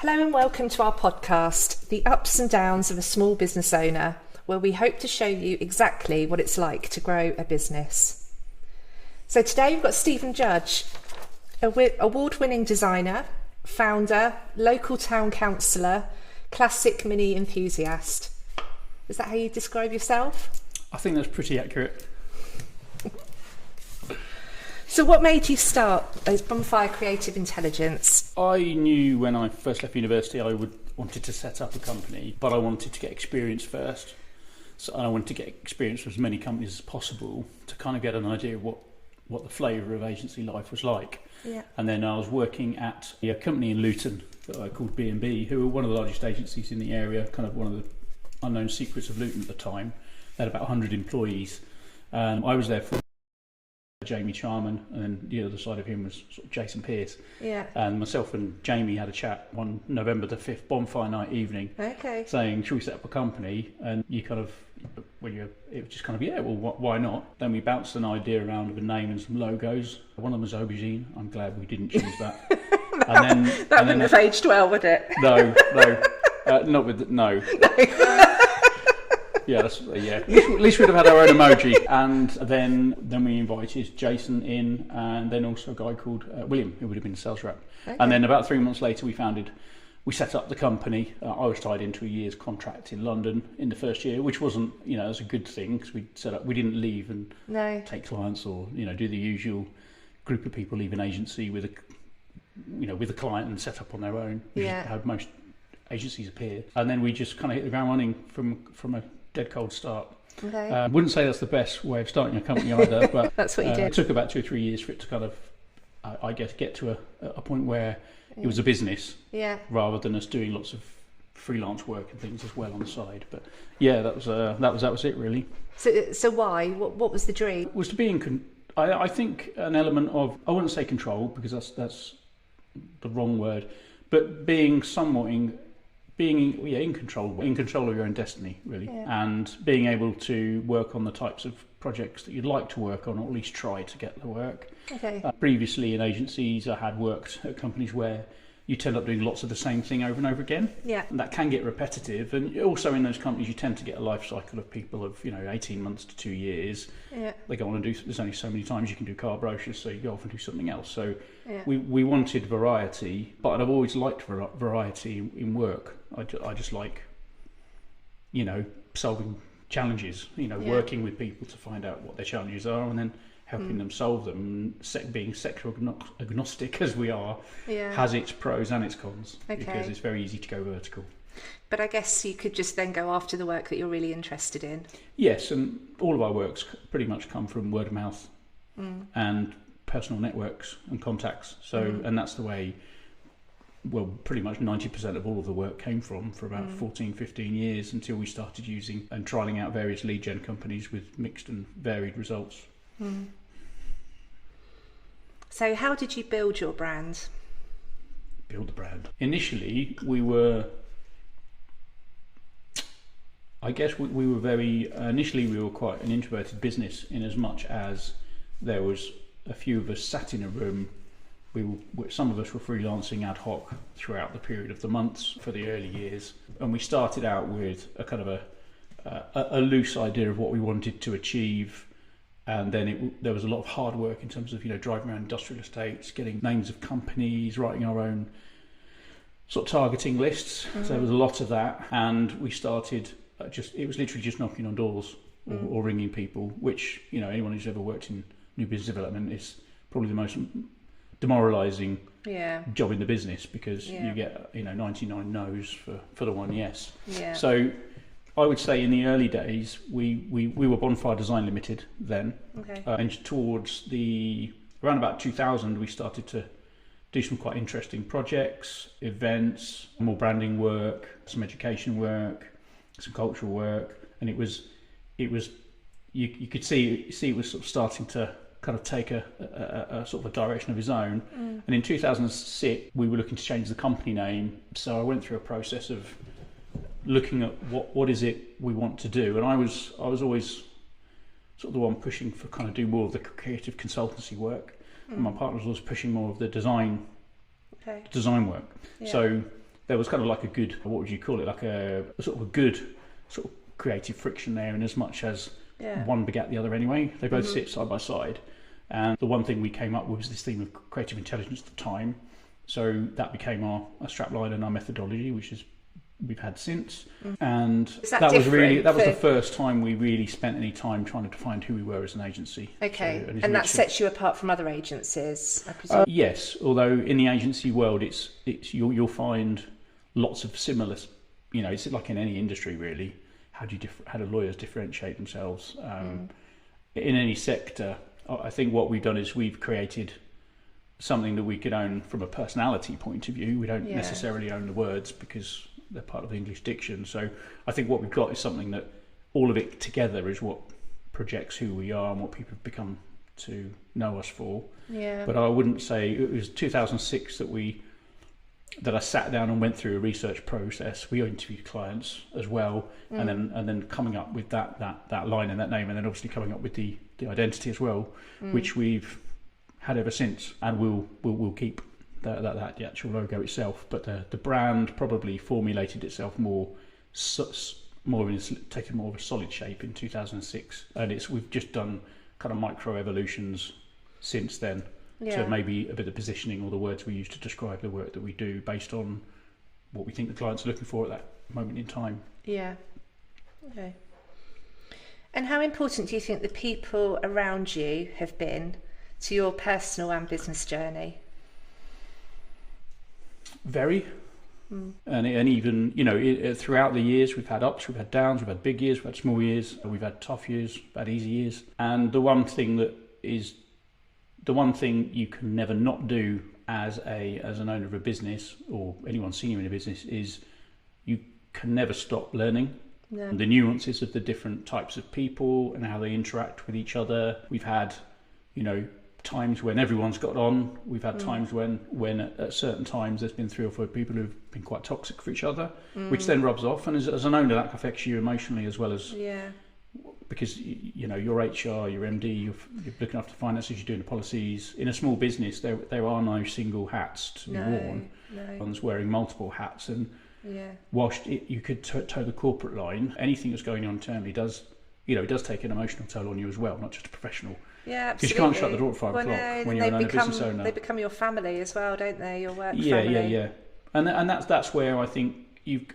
Hello and welcome to our podcast, The Ups and Downs of a Small Business Owner, where we hope to show you exactly what it's like to grow a business. So today we've got Steve Judge, award-winning designer, founder, local town councillor, classic mini enthusiast. Is that how you describe yourself? I think that's pretty accurate. So what made you start as Bonfire Creative Intelligence? I knew when I first left university I wanted to set up a company, but I wanted to get experience first. So I wanted to get experience with as many companies as possible to kind of get an idea of what the flavour of agency life was like. Yeah. And then I was working at a company in Luton called B&B, who were one of the largest agencies in the area, kind of one of the unknown secrets of Luton at the time. They had about 100 employees. I was there for Jamie Charman, and then the other side of him was sort of Jason Pearce. Yeah. And myself and Jamie had a chat one November the 5th, bonfire night evening, saying, should we set up a company? And you kind of, it was just kind of, yeah, well, why not? Then we bounced an idea around of a name and some logos. One of them was Aubergine. I'm glad we didn't choose that. That wouldn't have aged well, would it? No. Not with no. Yeah, At least we'd have had our own emoji. And then we invited Jason in, and then also a guy called William, who would have been a sales rep. Okay. And then about 3 months later, we set up the company. I was tied into a year's contract in London in the first year, which wasn't, it was a good thing because we didn't leave and take clients or, do the usual group of people leave an agency with a client and set up on their own, which is how most agencies appear. And then we just kind of hit the ground running from a dead cold start. Okay. Wouldn't say that's the best way of starting a company either, but that's what you did. It took about 2 or 3 years for it to kind of, I guess, get to a point where it was a business, rather than us doing lots of freelance work and things as well on the side. But yeah, that was it really. So why? What was the dream? It was to be I think an element of, I wouldn't say control because that's the wrong word, but being somewhat in control of your own destiny, really, and being able to work on the types of projects that you'd like to work on, or at least try to get the work. Okay. Previously in agencies, I had worked at companies where you tend up doing lots of the same thing over and over again. Yeah. And that can get repetitive, and also in those companies you tend to get a life cycle of people of 18 months to 2 years. Yeah. They go on and do. There's only so many times you can do car brochures, so you go off and do something else. So we wanted variety, but I've always liked variety in work. I just like, solving challenges. Working with people to find out what their challenges are, and then helping them solve them. Being sector agnostic as we are, has its pros and its cons, because it's very easy to go vertical. But I guess you could just then go after the work that you're really interested in. Yes, and all of our works pretty much come from word of mouth and personal networks and contacts. So, and that's the way, pretty much 90% of all of the work came from for about 14, 15 years, until we started using and trialling out various lead gen companies with mixed and varied results. So how did you build your brand? Build the brand. Initially, we were quite an introverted business, in as much as there was a few of us sat in a room. Some of us were freelancing ad hoc throughout the period of the months for the early years, and we started out with a kind of a loose idea of what we wanted to achieve. And then there was a lot of hard work in terms of driving around industrial estates, getting names of companies, writing our own sort of targeting lists. So there was a lot of that, and we started it was literally just knocking on doors or ringing people, which anyone who's ever worked in new business development is probably the most demoralising job in the business, because you get 99 no's for the one yes. Yeah. So I would say in the early days, we were Bonfire Design Limited then. Okay. And towards around about 2000, we started to do some quite interesting projects, events, more branding work, some education work, some cultural work, and it was you could see it was sort of starting to kind of take a sort of a direction of his own. And in 2006, we were looking to change the company name. So I went through a process of looking at what is it we want to do, and I was always sort of the one pushing for kind of do more of the creative consultancy work, and my partner was always pushing more of the design work. Yeah. So there was kind of like a good, what would you call it, like a sort of a good sort of creative friction there, in as much as one begat the other anyway. They both sit side by side. And the one thing we came up with was this theme of creative intelligence at the time. So that became our strapline and our methodology, which is we've had since. And that was the first time we really spent any time trying to define who we were as an agency. Okay, so, and that sets you apart from other agencies, I presume? Yes, although in the agency world, it's you'll find lots of similar. It's like in any industry really. How do lawyers differentiate themselves in any sector? I think what we've done is we've created something that we could own from a personality point of view. We don't necessarily own the words because they're part of the English diction. So I think what we've got is something that all of it together is what projects who we are and what people have become to know us for. Yeah. But I wouldn't say it was 2006 that I sat down and went through a research process. We interviewed clients as well, and then coming up with that line and that name, and then obviously coming up with the identity as well, which we've had ever since, and we'll keep the actual logo itself. But the brand probably formulated itself taken more of a solid shape in 2006, and we've just done kind of micro evolutions since then. To maybe a bit of positioning or the words we use to describe the work that we do based on what we think the clients are looking for at that moment in time. Yeah. Okay. And how important do you think the people around you have been to your personal and business journey? Very. And even, throughout the years, we've had ups, we've had downs, we've had big years, we've had small years, we've had tough years, we've had easy years. And the one thing you can never not do as an owner of a business, or anyone senior in a business, is you can never stop learning. Yeah. The nuances of the different types of people and how they interact with each other. We've had, times when everyone's got on. We've had times when at certain times there's been 3 or 4 people who've been quite toxic for each other, which then rubs off. And as an owner, that affects you emotionally as well as... Yeah. Because your HR, your MD, you're looking after finances, you're doing the policies. In a small business, there are no single hats to be worn. No. One's wearing multiple hats, and whilst you could toe the corporate line, anything that's going on internally does take an emotional toll on you as well, not just a professional. Yeah, absolutely. Because you can't shut the door at 5 o'clock when you're a business owner. They become your family as well, don't they? Your work family. Yeah. And that's where I think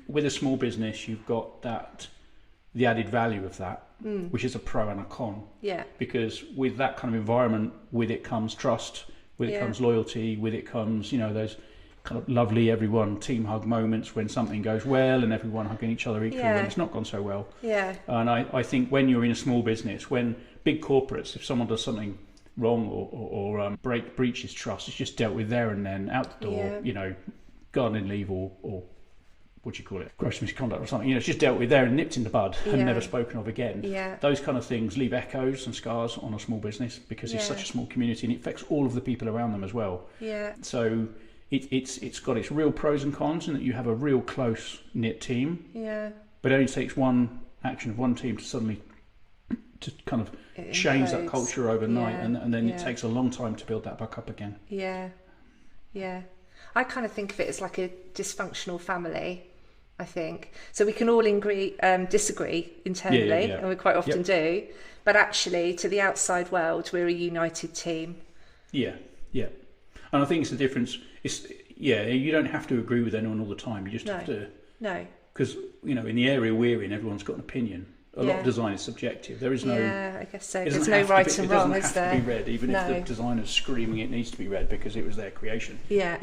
with a small business, you've got the added value of that. Which is a pro and a con. Yeah. Because with that kind of environment, with it comes trust, with it comes loyalty, with it comes, those kind of lovely everyone team hug moments when something goes well and everyone hugging each other equally when it's not gone so well. Yeah. And I think when you're in a small business, when big corporates, if someone does something wrong or breaches trust, it's just dealt with there and then, out the door, gardening leave or what do you call it, gross misconduct or something, it's just dealt with there and nipped in the bud and never spoken of again. Yeah. Those kind of things leave echoes and scars on a small business because it's such a small community and it affects all of the people around them as well. Yeah. So it's got its real pros and cons in that you have a real close knit team. Yeah. But it only takes one action of one team to suddenly to kind of change that culture overnight, and then it takes a long time to build that back up again. Yeah. Yeah. I kind of think of it as like a dysfunctional family. I think so. We can all disagree internally, and we quite often do. But actually, to the outside world, we're a united team. Yeah. And I think it's the difference. You don't have to agree with anyone all the time. You just have to. No. Because in the area we're in, everyone's got an opinion. A lot of design is subjective. There is no. Yeah, I guess so. There's no right and wrong, is there? It doesn't have to be read, even if the designer's screaming it needs to be read because it was their creation. Yeah.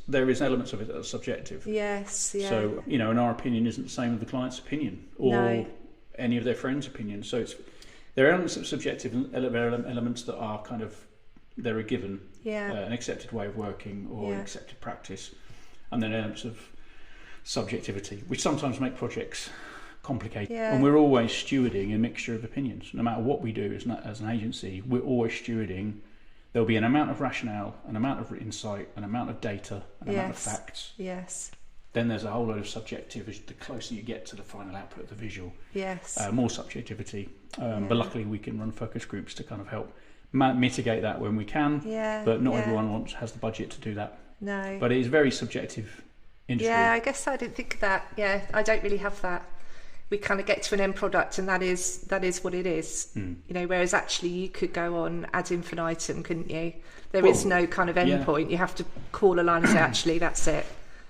There is elements of it that are subjective. Yes. Yeah. So and our opinion isn't the same as the client's opinion or any of their friends' opinions. So there are elements of subjective and elements that are kind of they're a given, an accepted way of working or an accepted practice, and then elements of subjectivity, which sometimes make projects complicated. And we're always stewarding a mixture of opinions. No matter what we do as an agency, we're always stewarding. There'll be an amount of rationale, an amount of insight, an amount of data, an amount of facts. Yes. Then there's a whole load of subjectivity. The closer you get to the final output of the visual, more subjectivity. But luckily we can run focus groups to kind of help mitigate that when we can. But not everyone has the budget to do that. No. But it is very subjective industry. Yeah, I guess I didn't think of that. Yeah, I don't really have that. We kind of get to an end product, and that is what it is. You know, whereas actually you could go on ad infinitum, couldn't you? There is no kind of end point. You have to call a line and say, actually, that's it.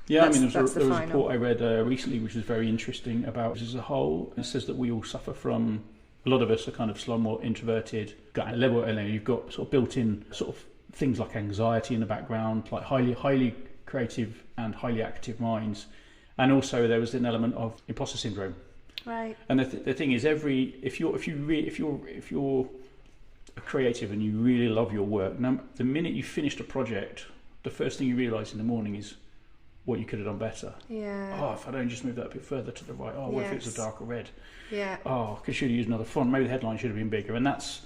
Yeah, I mean, there was a report I read recently which was very interesting about as a whole. It says that we all suffer from, a lot of us are kind of somewhat introverted, got a level, you've got sort of built-in sort of things like anxiety in the background, like highly creative and highly active minds, and also there was an element of imposter syndrome. Right. And the thing is, if you're a creative and you really love your work, now the minute you finished a project, the first thing you realise in the morning is what you could have done better. Yeah. Oh, if I'd only just moved that a bit further to the right. Oh, what if it's a darker red? Yeah. Oh, I should have used another font. Maybe the headline should have been bigger. And that's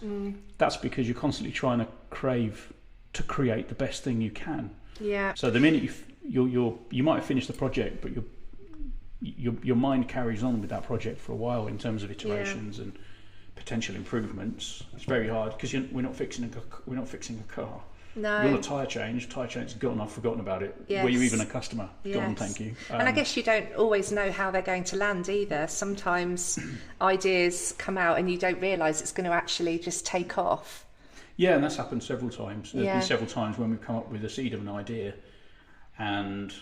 because you're constantly trying to crave to create the best thing you can. Yeah. So the minute you might have finished the project, but your mind carries on with that project for a while in terms of iterations and potential improvements. It's very hard because we're not fixing a car. No. You want a tyre change, is gone, I've forgotten about it. Yes. Were you even a customer? Yes. Go on, thank you. And I guess you don't always know how they're going to land either. Sometimes ideas come out and you don't realise it's going to actually just take off. Yeah, and that's happened several times. There's been several times when we've come up with a seed of an idea and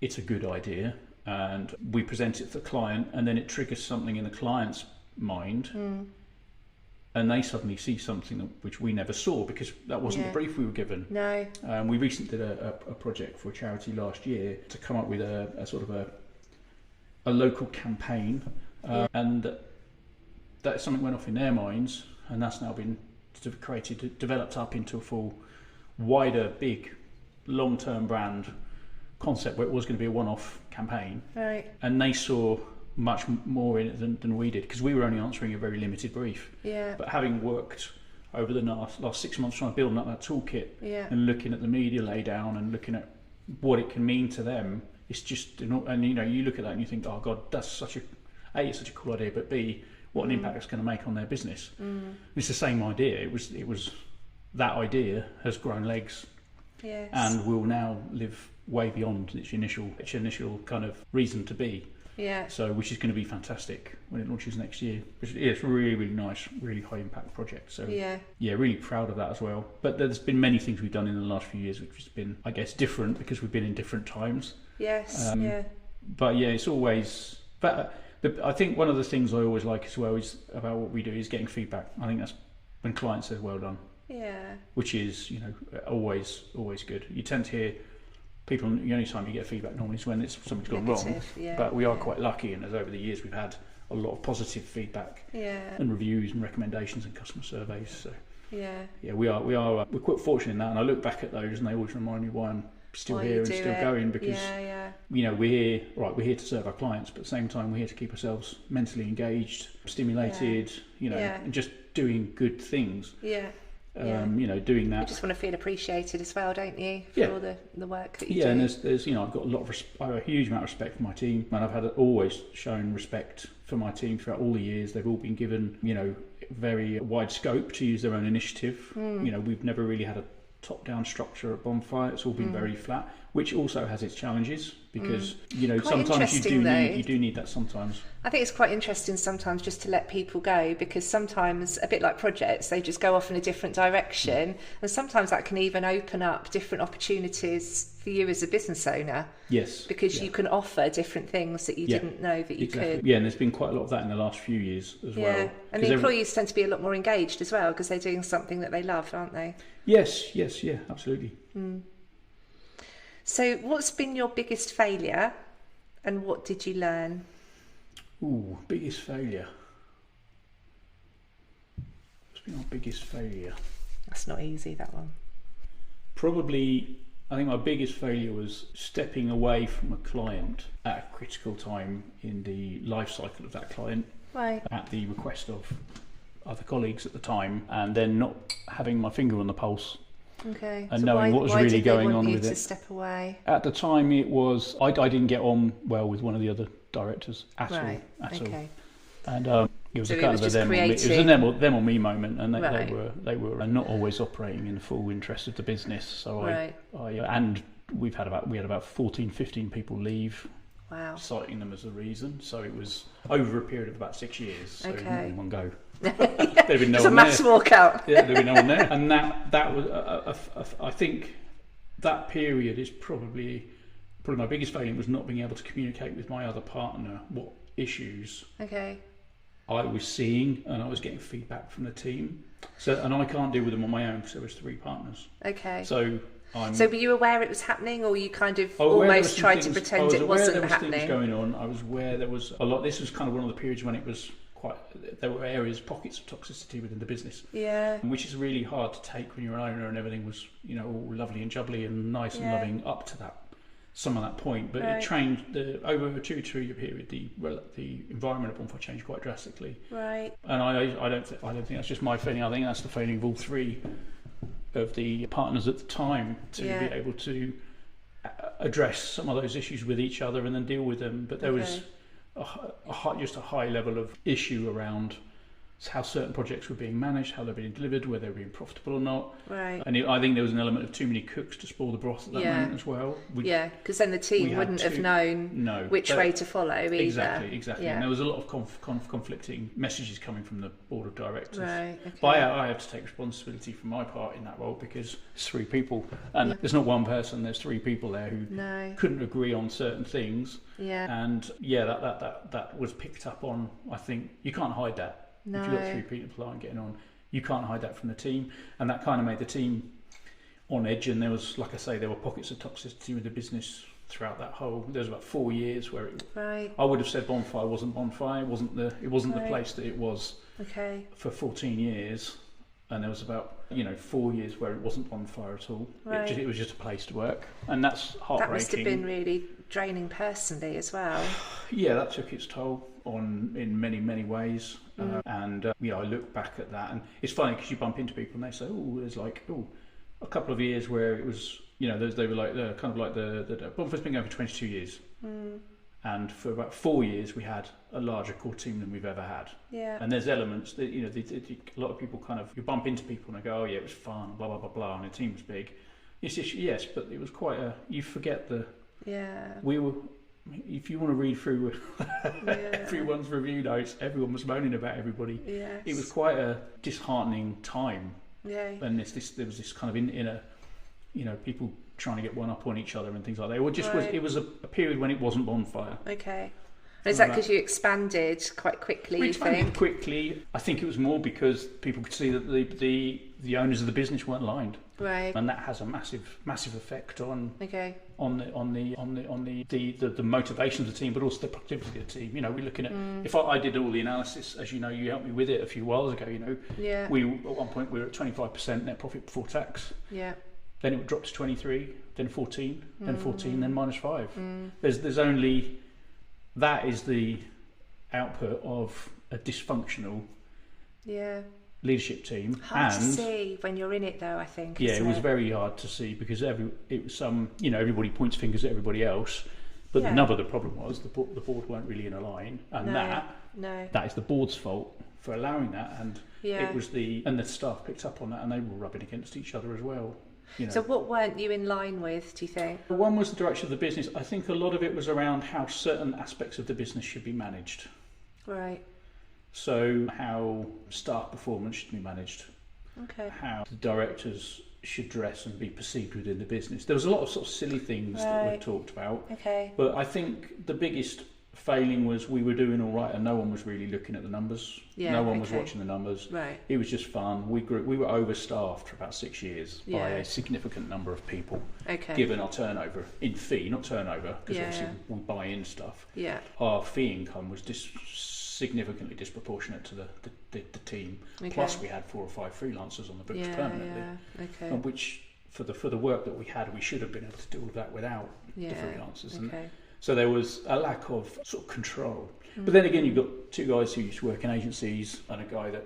it's a good idea and we present it to the client and then it triggers something in the client's mind and they suddenly see something which we never saw because that wasn't the brief we were given. No. We recently did a project for a charity last year to come up with a sort of a local campaign and that something went off in their minds and that's now been developed up into a full, wider, big, long-term brand concept where it was going to be a one-off campaign. Right. And they saw much more in it than we did because we were only answering a very limited brief. Yeah. But having worked over the last 6 months trying to build up that toolkit and looking at the media laydown and looking at what it can mean to them, it's just, and you look at that and you think, oh God, that's such it's such a cool idea, but B, what an impact it's going to make on their business. It's the same idea. It was that idea has grown legs and will now live way beyond its initial kind of reason to be. Yeah. So, which is going to be fantastic when it launches next year. It's a really, really nice, really high impact project. So, really proud of that as well. But there's been many things we've done in the last few years, which has been, I guess, different because we've been in different times. Yes. But it's always. But I think one of the things I always like as well is about what we do is getting feedback. I think that's when clients say well done. Yeah. Which is always good. You tend to hear. People, the only time you get feedback normally is when something's gone wrong. But we are quite lucky, and as over the years we've had a lot of positive feedback and reviews and recommendations and customer surveys. So we're quite fortunate in that. And I look back at those, and they always remind me why I'm still here and still going because we're here to serve our clients, but at the same time we're here to keep ourselves mentally engaged, stimulated, and just doing good things. Doing that. You just want to feel appreciated as well, don't you, for all the work that you do? Yeah, and there's I've got I have a huge amount of respect for my team, and I've always shown respect for my team throughout all the years. They've all been given, very wide scope to use their own initiative. We've never really had a top-down structure at Bonfire. It's all been very flat, which also has its challenges because sometimes you do need that sometimes. I think it's quite interesting sometimes just to let people go because sometimes, a bit like projects, they just go off in a different direction and sometimes that can even open up different opportunities for you as a business owner. Yes. Because you can offer different things that you didn't know that you could. Yeah, and there's been quite a lot of that in the last few years as well. Yeah, and the employees tend to be a lot more engaged as well because they're doing something that they love, aren't they? Yes, absolutely. So what's been your biggest failure and what did you learn? Ooh, biggest failure. What's been our biggest failure? That's not easy, that one. Probably, I think my biggest failure was stepping away from a client at a critical time in the life cycle of that client. Right. At the request of other colleagues at the time, and then not having my finger on the pulse. Okay. And so knowing what was really going on with it. To step away? At the time, it was I didn't get on well with one of the other directors at all. And it was a kind of a them or me moment, and they were not always operating in the full interest of the business. So I we had about 14, 15 people leave. Wow. Citing them as a reason. So it was over a period of about 6 years. So not in one go. There'd been no it's a mass walkout. Yeah, there'd be no one there. And that was, I think that period is probably my biggest failing, was not being able to communicate with my other partner what issues I was seeing, and I was getting feedback from the team. So, and I can't deal with them on my own because there was 3 partners. Okay. So were you aware it was happening, or you kind of almost tried to pretend it wasn't happening? Things going on. I was aware there was a lot. This was kind of one of the periods when it was there were pockets of toxicity within the business. Yeah. Which is really hard to take when you're an owner and everything was, all lovely and jubbly and nice and loving up to some of that point. But it trained over a 2 to 3 year period. The environment at Bonfire changed quite drastically. Right. And I don't think that's just my feeling. I think that's the feeling of all 3 of the partners at the time, to be able to address some of those issues with each other and then deal with them. But there was just a high level of issue around how certain projects were being managed, how they were being delivered, whether they were being profitable or not. Right. And I think there was an element of too many cooks to spoil the broth at that moment as well. Because then the team wouldn't have known which way to follow either. Exactly. Yeah. And there was a lot of conflicting messages coming from the board of directors. Right. Okay. But I have to take responsibility for my part in that role, because it's 3 people, and there's not one person. There's 3 people there who couldn't agree on certain things. Yeah. And that was picked up on. I think you can't hide that. No. If you've got 3 people that aren't getting on, you can't hide that from the team, and that kind of made the team on edge. And there was, like I say, there were pockets of toxicity with the business throughout that whole. There was about 4 years where I would have said Bonfire wasn't Bonfire. It wasn't the place that it was for 14 years, and there was about 4 years where it wasn't Bonfire at all. Right. It was just a place to work, and that's heartbreaking. That must have been really draining personally as well. Yeah, that took its toll in many ways. And I look back at that, and it's funny because you bump into people and they say, there's a couple of years where it was, they were like kind of like the Bonfire's been going for 22 years. And for about 4 years we had a larger core team than we've ever had. Yeah. And there's elements that a lot of people you bump into people and they go, it was fun, blah blah blah blah, and the team was big. It's just, yes, but it was quite you forget we were. If you want to read through everyone's review notes, everyone was moaning about everybody. Yes. It was quite a disheartening time. Yeah. And there was this kind of inner, people trying to get one up on each other and things like that. It was a period when it wasn't Bonfire. Okay. And is that because you expanded quite quickly? We expanded quickly. I think it was more because people could see that the owners of the business weren't aligned. Right. And that has a massive effect on the motivation of the team, but also the productivity of the team. We're looking at if I did all the analysis, as you helped me with it a few whiles ago. We at one point we were at 25% net profit before tax. Yeah. Then it would drop to 23, then 14, then 14, then -5. There's only that is the output of a dysfunctional leadership team. Hard to see when you're in it, though. I think. Yeah, it was very hard to see because everybody points fingers at everybody else, but the nub of the problem was the board weren't really in a line, and that is the board's fault for allowing that, and it was the staff picked up on that, and they were rubbing against each other as well. So what weren't you in line with, do you think? One was the direction of the business. I think a lot of it was around how certain aspects of the business should be managed. Right. So how staff performance should be managed. Okay. How the directors should dress and be perceived within the business. There was a lot of sort of silly things that were talked about. Okay. But I think the biggest failing was we were doing all right and no one was really looking at the numbers. Yeah, no one was watching the numbers. Right. It was just fun. We were overstaffed for about 6 years by a significant number of people. Okay. Given our turnover in fee, not turnover, because obviously we buy in stuff. Yeah. Our fee income was significantly disproportionate to the team. Okay. Plus we had 4 or 5 freelancers on the books permanently. Yeah. Okay. Which for the work that we had, we should have been able to do all that without the freelancers. Okay. So there was a lack of sort of control. But then again, you've got 2 guys who used to work in agencies and a guy that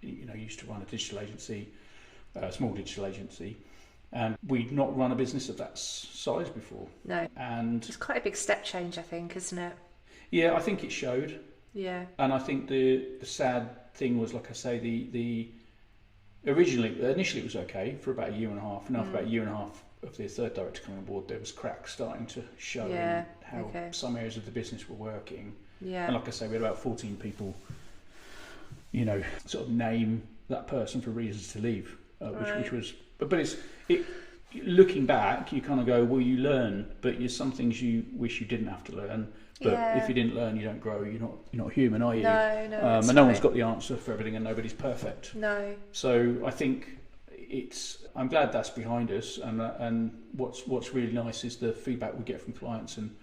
used to run a digital agency, a small digital agency. And we'd not run a business of that size before. No. And it's quite a big step change, I think, isn't it? Yeah, I think it showed. Yeah. And I think the sad thing was, like I say, initially it was okay for about a year and a half, and after about a year and a half of the third director coming on board, there was cracks starting to show in how some areas of the business were working. And like I say, we had about 14 people, sort of name that person for reasons to leave, which was, but looking back, you kind of go, well, you learn, but there's some things you wish you didn't have to learn. But if you didn't learn, you don't grow. You're not human, are you? No. And no one's got the answer for everything, and nobody's perfect. No. So I think I'm glad that's behind us, and what's really nice is the feedback we get from clients and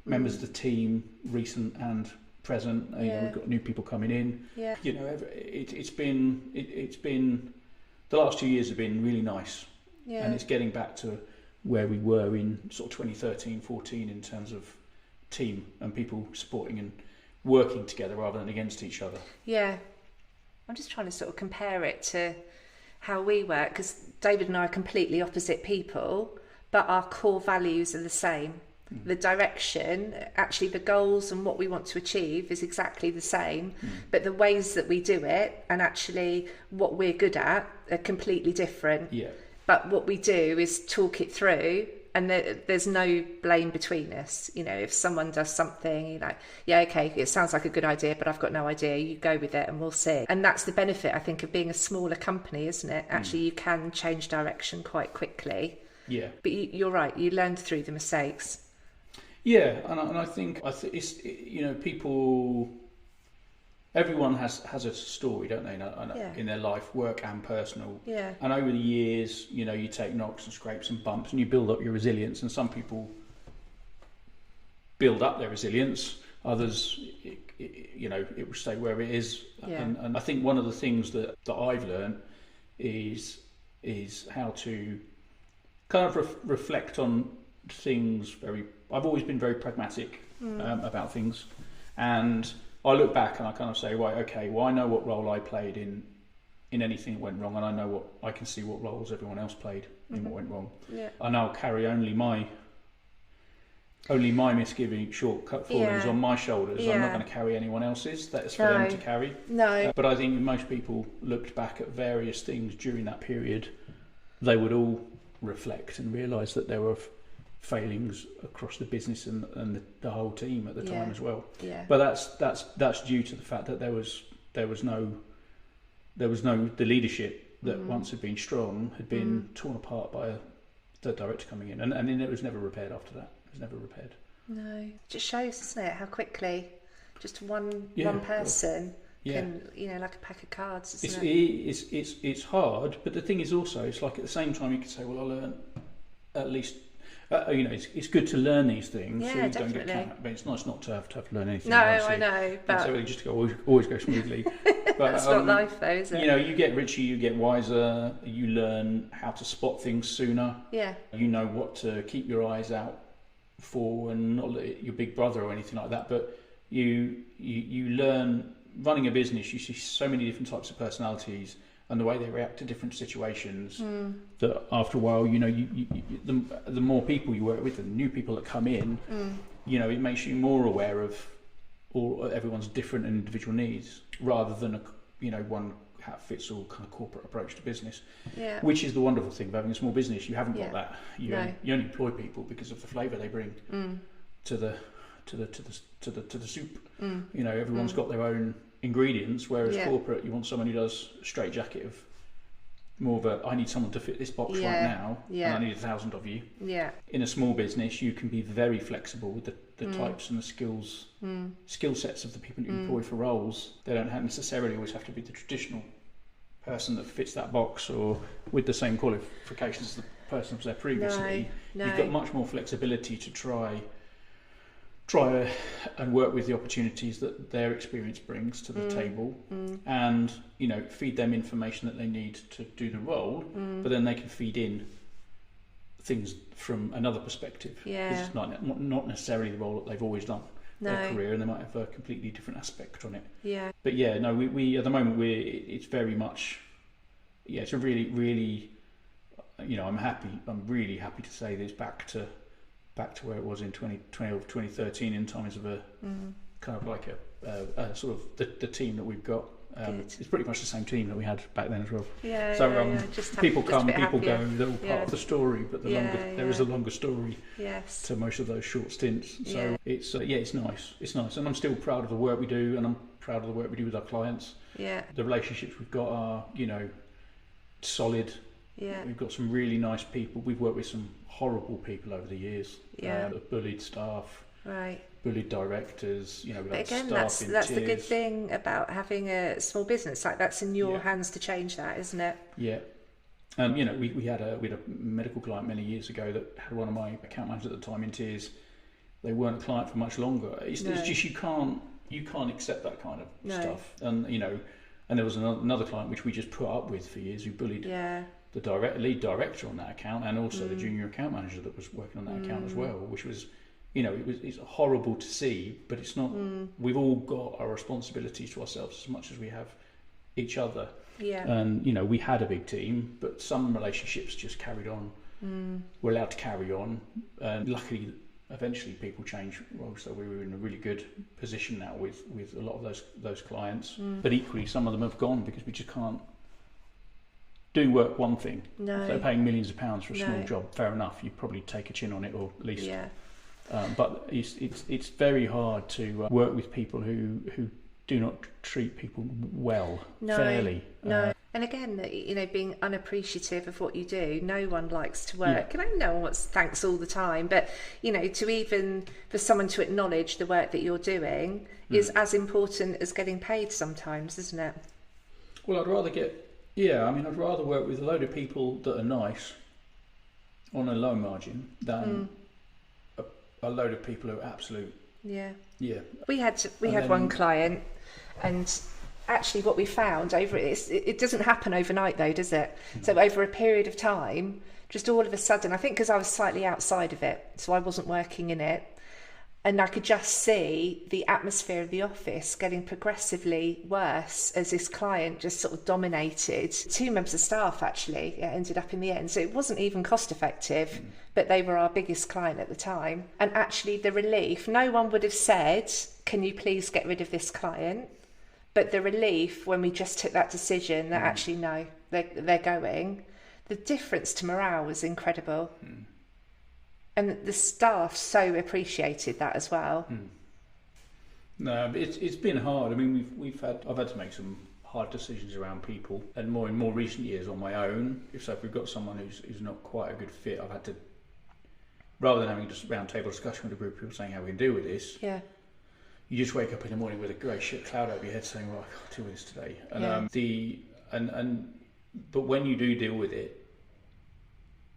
members of the team, recent and present. We've got new people coming in. Yeah. It's been the last 2 years have been really nice. Yeah. And it's getting back to where we were in sort of 2013, 14 in terms of team and people supporting and working together rather than against each other. Yeah. I'm just trying to sort of compare it to how we work, because David and I are completely opposite people, but our core values are the same. The direction, actually the goals and what we want to achieve is exactly the same, but the ways that we do it and actually what we're good at are completely different. Yeah. But what we do is talk it through, and there's no blame between us. If someone does something, you're like, yeah, okay, it sounds like a good idea, but I've got no idea. You go with it and we'll see. And that's the benefit, I think, of being a smaller company, isn't it? Actually, you can change direction quite quickly. Yeah. But you're right, you learn through the mistakes. Yeah, and I think it's, people... Everyone has a story, don't they, in their life, work and personal. Yeah. And over the years, you take knocks and scrapes and bumps and you build up your resilience. And some people build up their resilience. Others, it will stay where it is. Yeah. And I think one of the things that I've learned is how to kind of reflect on things I've always been very pragmatic about things. And I look back and I kind of say, right, okay, well, I know what role I played in anything that went wrong, and I can see what roles everyone else played in what went wrong. Yeah. And I'll carry only my misgiving, shortcut fallings on my shoulders. Yeah. I'm not going to carry anyone else's. That's for them to carry. No. But I think most people looked back at various things during that period. They would all reflect and realise that there were failings across the business and the whole team at the time as well. Yeah. But that's due to the fact that there was no the leadership that once had been strong had been torn apart by the director coming in, and then it was never repaired after that. It was never repaired. No, it just shows, doesn't it, how quickly just one person can, like a pack of cards, isn't it? It's hard, but the thing is also, it's like at the same time you could say, well, I learned at least. It's good to learn these things, so you don't get caught. But it's nice not to have to learn anything. No, I know, but so just to always go smoothly. But that's not life, though, is it? You get richer, you get wiser, you learn how to spot things sooner. Yeah. You know what to keep your eyes out for, and not let your big brother or anything like that. But you learn running a business. You see so many different types of personalities and the way they react to different situations, that after a while, the more people you work with, and the new people that come in, it makes you more aware of everyone's different and individual needs, rather than a one hat fits all kind of corporate approach to business. Yeah. Which is the wonderful thing of having a small business. You haven't got that. You only employ people because of the flavour they bring to the soup. Everyone's got their own ingredients, whereas corporate, you want someone who does a straight jacket of more of I need someone to fit this box right now, and I need 1,000 of you. Yeah. In a small business, you can be very flexible with the types and the skill sets of the people you employ for roles. They don't necessarily always have to be the traditional person that fits that box or with the same qualifications as the person was there previously. No. You've got much more flexibility to try and work with the opportunities that their experience brings to the table, and feed them information that they need to do the role, but then they can feed in things from another perspective. It's not necessarily the role that they've always done their career, and they might have a completely different aspect on it. But we at the moment it's very much it's a really, really I'm really happy to say this back to where it was in 2012, 2013 in times of a kind of like a sort of the team that we've got, It's pretty much the same team that we had back then as well. Yeah. So Just people just come, a bit people happier. go. They're all part of the story, but there is a longer story Yes. to most of those short stints. So it's nice. It's nice, and I'm still proud of the work we do, and I'm proud of the work we do with our clients. Yeah. The relationships we've got are, solid. Yeah. We've got some really nice people. We've worked with some horrible people over the years. Yeah. Bullied staff. Right. Bullied directors. We've But had again, staff in that's the good tears. thing about having a small business. Like, that's in your hands to change that, isn't it? Yeah. We had a medical client many years ago that had one of my account managers at the time in tears. They weren't a client for much longer. It's just you can't accept that kind of stuff. And and there was another client which we just put up with for years, who bullied the lead director on that account, and also the junior account manager that was working on that account as well, which was, it's horrible to see, but it's not. We've all got our responsibilities to ourselves as much as we have each other. Yeah. And we had a big team, but some relationships just carried on. We're allowed to carry on, and luckily, eventually people change. Well, so we were in a really good position now with a lot of those clients. But equally, some of them have gone because we just can't. Doing work, one thing. No. If they're paying millions of pounds for a small job, fair enough. You probably take a chin on it, or at least. Yeah. But it's very hard to work with people who do not treat people well, fairly. No. And again, being unappreciative of what you do. No one likes to work. And no one wants thanks all the time. But, for someone to acknowledge the work that you're doing is as important as getting paid sometimes, isn't it? Well, I'd rather work with a load of people that are nice on a low margin than a load of people who are absolute. Yeah. We had one client, and actually what we found it doesn't happen overnight though, does it? So over a period of time, just all of a sudden, I think because I was slightly outside of it, so I wasn't working in it, and I could just see the atmosphere of the office getting progressively worse as this client just sort of dominated. 2 members of staff actually ended up in the end. So it wasn't even cost effective, but they were our biggest client at the time. And actually the relief, no one would have said, can you please get rid of this client? But the relief when we just took that decision that actually no, they're going, the difference to morale was incredible. And the staff so appreciated that as well. No, but it's been hard. I mean, I've had to make some hard decisions around people, and in more recent years on my own. If we've got someone who's not quite a good fit, I've had to, rather than having just a round table discussion with a group of people saying how we can deal with this. Yeah. You just wake up in the morning with a grey shit cloud over your head saying, "Well, I can't deal with this today." And but when you do deal with it,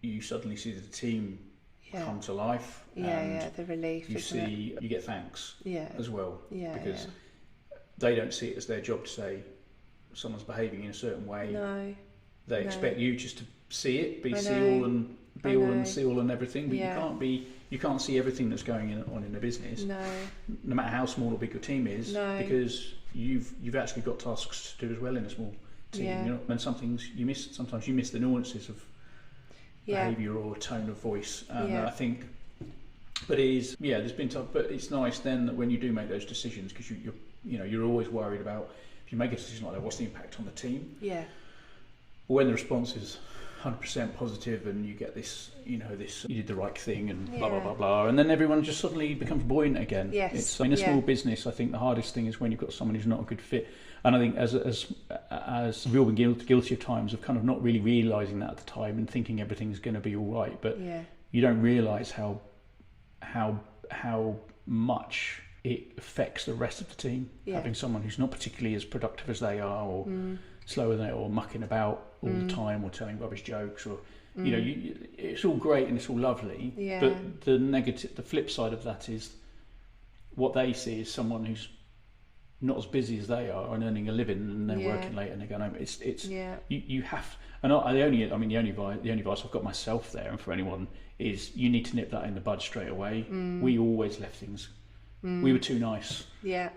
you suddenly see the team come to life. The relief. You get thanks as well, because they don't see it as their job to say someone's behaving in a certain way. No, they expect you just to see it, be all and see all and everything, but you can't see everything that's going on in the business. No matter how small or big your team is, because you've actually got tasks to do as well in a small team. And sometimes you miss the nuances of behaviour or tone of voice, and I think, but it is there's been tough, but it's nice then that when you do make those decisions, because you're always worried about, if you make a decision like that, what's the impact on the team. When the response is 100% positive and you get this, you did the right thing and blah blah blah blah, and then everyone just suddenly becomes buoyant again. It's in a small business, I think the hardest thing is when you've got someone who's not a good fit. And I think as we've all been guilty of times of kind of not really realising that at the time and thinking everything's going to be all right, but you don't realise how much it affects the rest of the team. Having someone who's not particularly as productive as they are, or slower than they are, or mucking about all the time, or telling rubbish jokes, or it's all great and it's all lovely. But the flip side of that is what they see is someone who's not as busy as they are and earning a living, and they're working late and they're going home. You have, and the only advice I've got myself there, and for anyone, is you need to nip that in the bud straight away. We always left things. We were too nice. And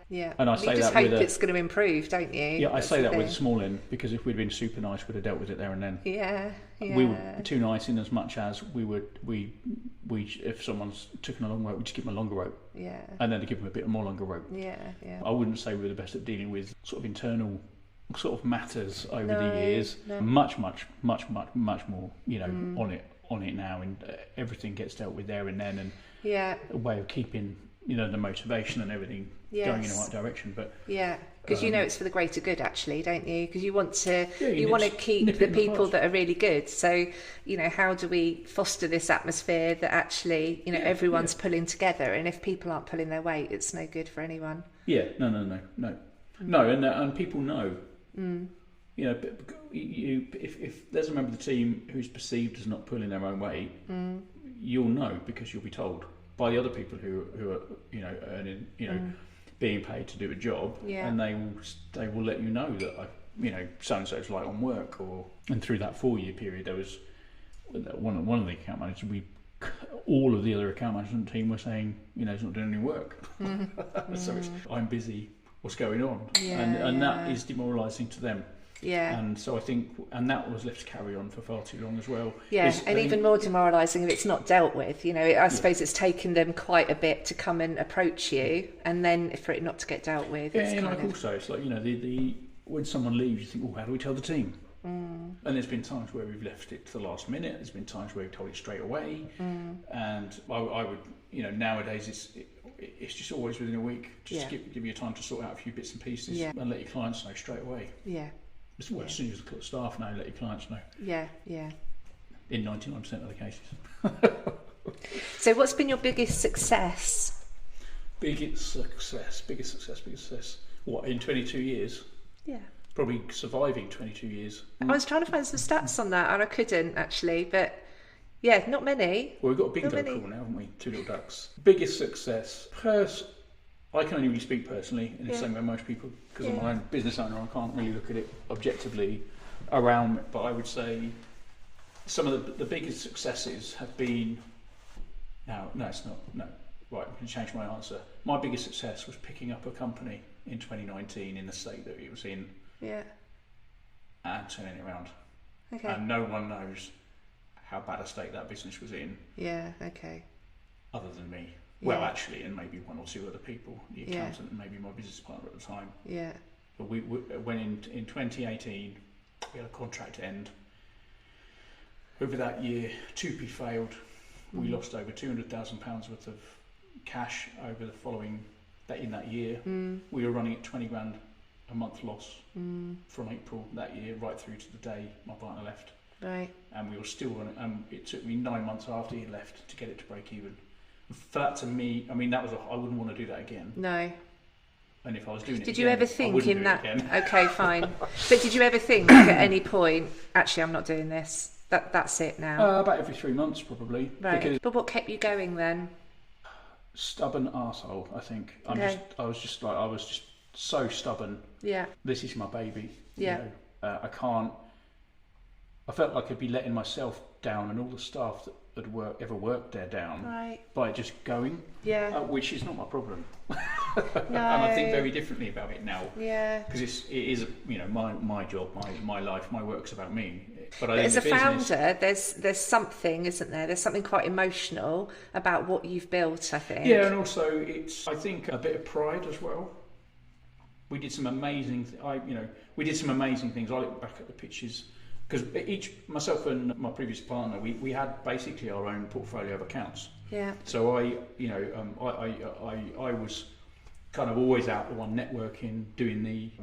I say just that hope it's going to improve, don't you? I say that with a small n, because if we'd been super nice, we'd have dealt with it there and then. We were too nice in as much as we if someone's taken a long rope, we just give them a longer rope. And then to give them a bit more longer rope. I wouldn't say we were the best at dealing with sort of internal sort of matters over the years. No. Much more, on it now, and everything gets dealt with there and then, and a way of keeping, the motivation and everything going in the right direction. But because it's for the greater good, actually, don't you? Because you want to keep the nip people that are really good. So how do we foster this atmosphere that actually everyone's pulling together? And if people aren't pulling their weight, it's no good for anyone. And people know. If there's a member of the team who's perceived as not pulling their own weight, you'll know, because you'll be told by the other people who are earning, being paid to do a job, and they will let you know that so and so's light on work. And through that 4-year period, there was one of the account managers. All of the other account management team were saying, he's not doing any work. So I'm busy. What's going on? And that is demoralising to them. And so I think, and that was left to carry on for far too long as well. Even more demoralising if it's not dealt with. I suppose it's taken them quite a bit to come and approach you, and then for it not to get dealt with. It's like when someone leaves, you think, how do we tell the team? And there's been times where we've left it to the last minute. There's been times where we've told it straight away. And I would, nowadays it's just always within a week. Just give you time to sort out a few bits and pieces, and let your clients know straight away. As soon as you put staff know, let your clients know. In 99% of the cases. So what's been your biggest success? Biggest success. What, in 22 years? Probably surviving 22 years. I was trying to find some stats on that, and I couldn't actually, but not many. Well, we've got a bingo call now, haven't we? 2 little ducks. Biggest success. I can only really speak personally in the same way most people, because I'm my own business owner. I can't really look at it objectively around it, but I would say some of the biggest successes have been. No, it's not. No, right. I'm going to change my answer. My biggest success was picking up a company in 2019 in the state that it was in. And turning it around. And no one knows how bad a state that business was in. Other than me. Well, actually, and maybe 1 or 2 other people, the accountant and maybe my business partner at the time. But we when in 2018, we had a contract end. Over that year, 2p failed. We lost over £200,000 worth of cash over the following in that year. We were running at 20 grand a month loss from April that year right through to the day my partner left. And we were still running. It took me 9 months after he left to get it to break even. For that, to me, I wouldn't want to do that again. No. And if I was doing it did again, you ever think in that? Okay, fine. But did you ever think at any point, actually, I'm not doing this? That's it now. About every 3 months, probably. Right. But what kept you going then? Stubborn arsehole, I think. I was just so stubborn. This is my baby. I can't. I felt like I'd be letting myself down and all the staff that had ever worked there down by just going, which is not my problem. And I think very differently about it now. Because it is my job, my life, my work's about me. But as a founder, there's something, isn't there? There's something quite emotional about what you've built, I think. Yeah, and also I think a bit of pride as well. We did some amazing things. I look back at the pictures. Because myself and my previous partner, we had basically our own portfolio of accounts. So I was kind of always out the one networking,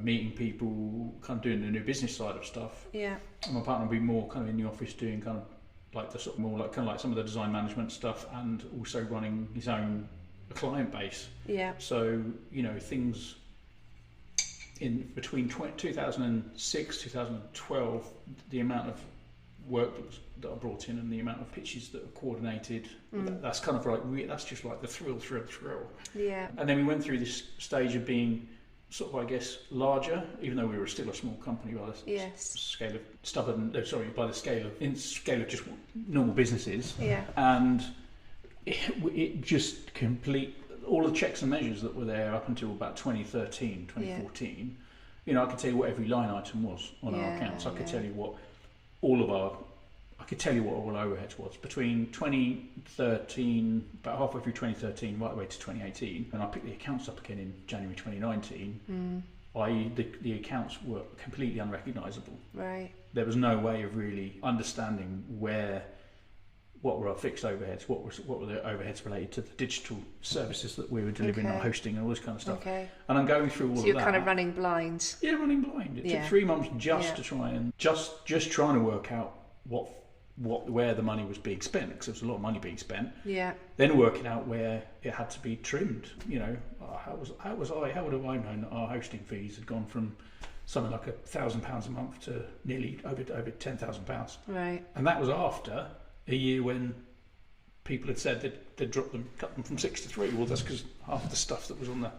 meeting people, kind of doing the new business side of stuff. And my partner would be more kind of in the office doing kind of like the sort of more like kind of like some of the design management stuff, and also running his own client base. So things. In between 2006, 2012, the amount of work that I brought in and the amount of pitches that were coordinated, that's kind of like, that's just like the thrill. And then we went through this stage of being sort of, I guess, larger, even though we were still a small company by the scale of by the scale of just normal businesses. And it just all the checks and measures that were there up until about 2013, 2014, I could tell you what every line item was on our accounts. I could tell you what all overheads was between 2013, about halfway through 2013, right away to 2018. And I picked the accounts up again in January 2019. i.e. the accounts were completely unrecognisable. Right. There was no way of really understanding what were our fixed overheads, what were the overheads related to the digital services that we were delivering, our hosting and all this kind of stuff. Okay. And I'm going through all of that. So you're kind of running blind. Yeah, running blind. It took 3 months just to try and just trying to work out where the money was being spent, because there was a lot of money being spent. Yeah. Then working out where it had to be trimmed. How would have I known that our hosting fees had gone from something like £1,000 a month to nearly over £10,000. Right. And that was after a year when people had said they'd cut them from 6 to 3. Well, that's because half the stuff that was on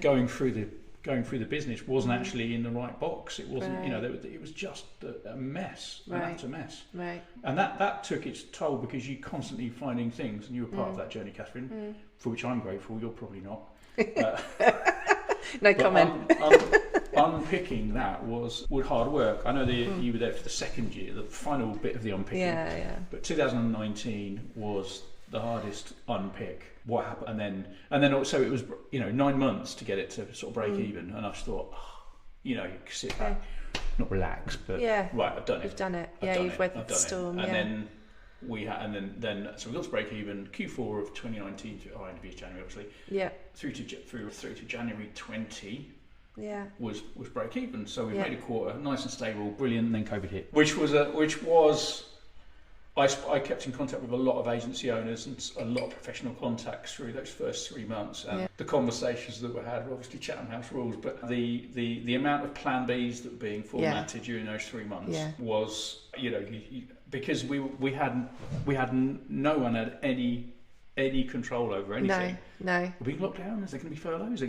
going through the business wasn't actually in the right box. It wasn't, it was just a mess, an utter mess. Right. And that took its toll, because you're constantly finding things, and you were part of that journey, Katherine, for which I'm grateful. You're probably not. No comment. Unpicking that was hard work. I know you were there for the second year, the final bit of the unpicking. Yeah. But 2019 was the hardest unpick. What happened, and then also it was 9 months to get it to sort of break even, and I just thought, you sit back, not relax, but right, I've done it. You've done it. You've weathered the storm. And then we had, so we got to break even Q4 of 2019 through our interviews January, obviously. Yeah. Through to January 20. Yeah. Was break even. So we made a quarter, nice and stable, brilliant. And then COVID hit, which was. I kept in contact with a lot of agency owners and a lot of professional contacts through those first 3 months. And the conversations that were had were obviously Chatham House rules, but the amount of plan Bs that were being formatted during those 3 months was, because we had no one had any control over anything. No. Are we locked down? Is there going to be furloughs?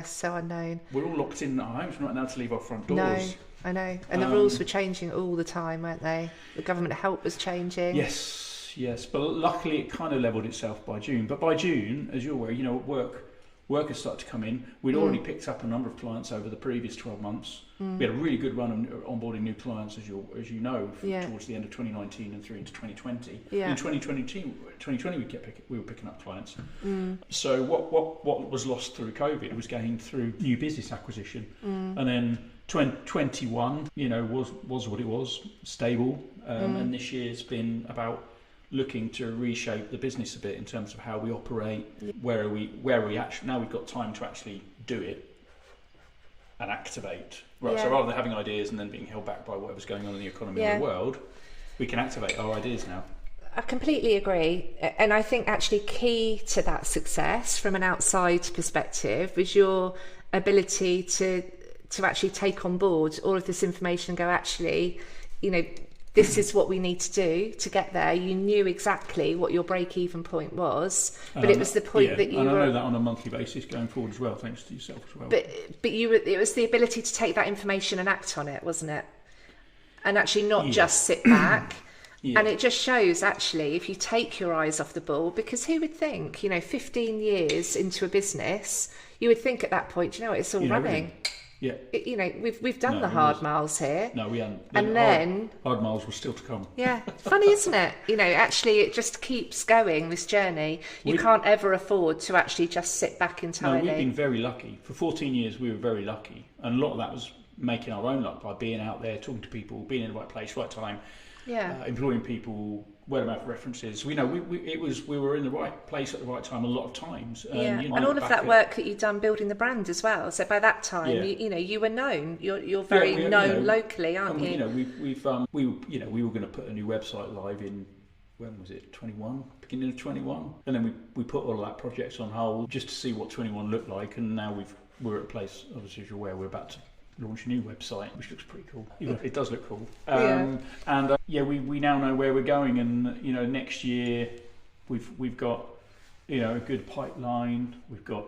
So unknown. We're all locked in our homes. We're not allowed to leave our front doors. No. I know, and the rules were changing all the time, weren't they? The government help was changing. Yes, but luckily it kind of levelled itself by June. But by June, as you're aware, work has started to come in. We'd already picked up a number of clients over the previous 12 months. We had a really good run on onboarding new clients, as you know, towards the end of 2019 and through into 2020. Yeah. In 2020 we were picking up clients. So what was lost through COVID was gained through new business acquisition, and then 2021, was what it was, stable, and this year's been about looking to reshape the business a bit in terms of how we operate, where we actually, now we've got time to actually do it and activate. Right, so rather than having ideas and then being held back by whatever's going on in the economy and the world, we can activate our ideas now. I completely agree, and I think actually key to that success from an outside perspective was your ability to actually take on board all of this information and go, actually, this is what we need to do to get there. You knew exactly what your break-even point was, but it was the point that you and were... I know that on a monthly basis going forward as well, thanks to yourself as well. But it was the ability to take that information and act on it, wasn't it? And actually not just sit back. And it just shows, actually, if you take your eyes off the ball, because who would think, 15 years into a business, you would think at that point, it's all running. Yeah. We've done the hard miles here. No, we haven't. And then hard miles were still to come. Yeah. Funny, isn't it? Actually it just keeps going, this journey. You can't ever afford to actually just sit back entirely. No, we've been very lucky. For 14 years we were very lucky. And a lot of that was making our own luck by being out there, talking to people, being in the right place, right time. Employing people, word of mouth references. We were in the right place at the right time a lot of times. And all of that work that you've done building the brand as well. So by that time, you were known. You're very known locally, aren't you? We were going to put a new website live in, when was it? 21, beginning of 21, and then we put all of that projects on hold just to see what 21 looked like. And now we're at a place, obviously, as you're aware, we're about to launch a new website, which looks pretty cool. It does look cool. We now know where we're going, and next year we've got a good pipeline. We've got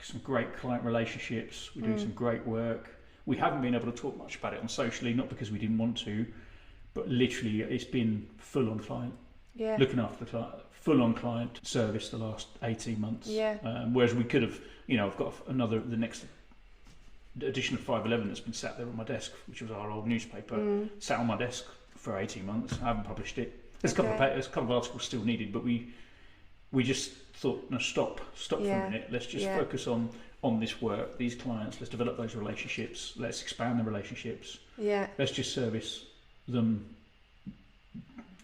some great client relationships. We're doing some great work. We haven't been able to talk much about it on socially, not because we didn't want to, but literally it's been full on client. Looking after the client, full on client service the last 18 months. Whereas we could have, I've got the next edition of 511 that's been sat there on my desk, which was our old newspaper, sat on my desk for 18 months. I haven't published it. There's a couple of articles still needed, but we we just thought, no, stop for a minute. Let's just focus on this work, these clients. Let's develop those relationships. Let's expand the relationships. Yeah. Let's just service them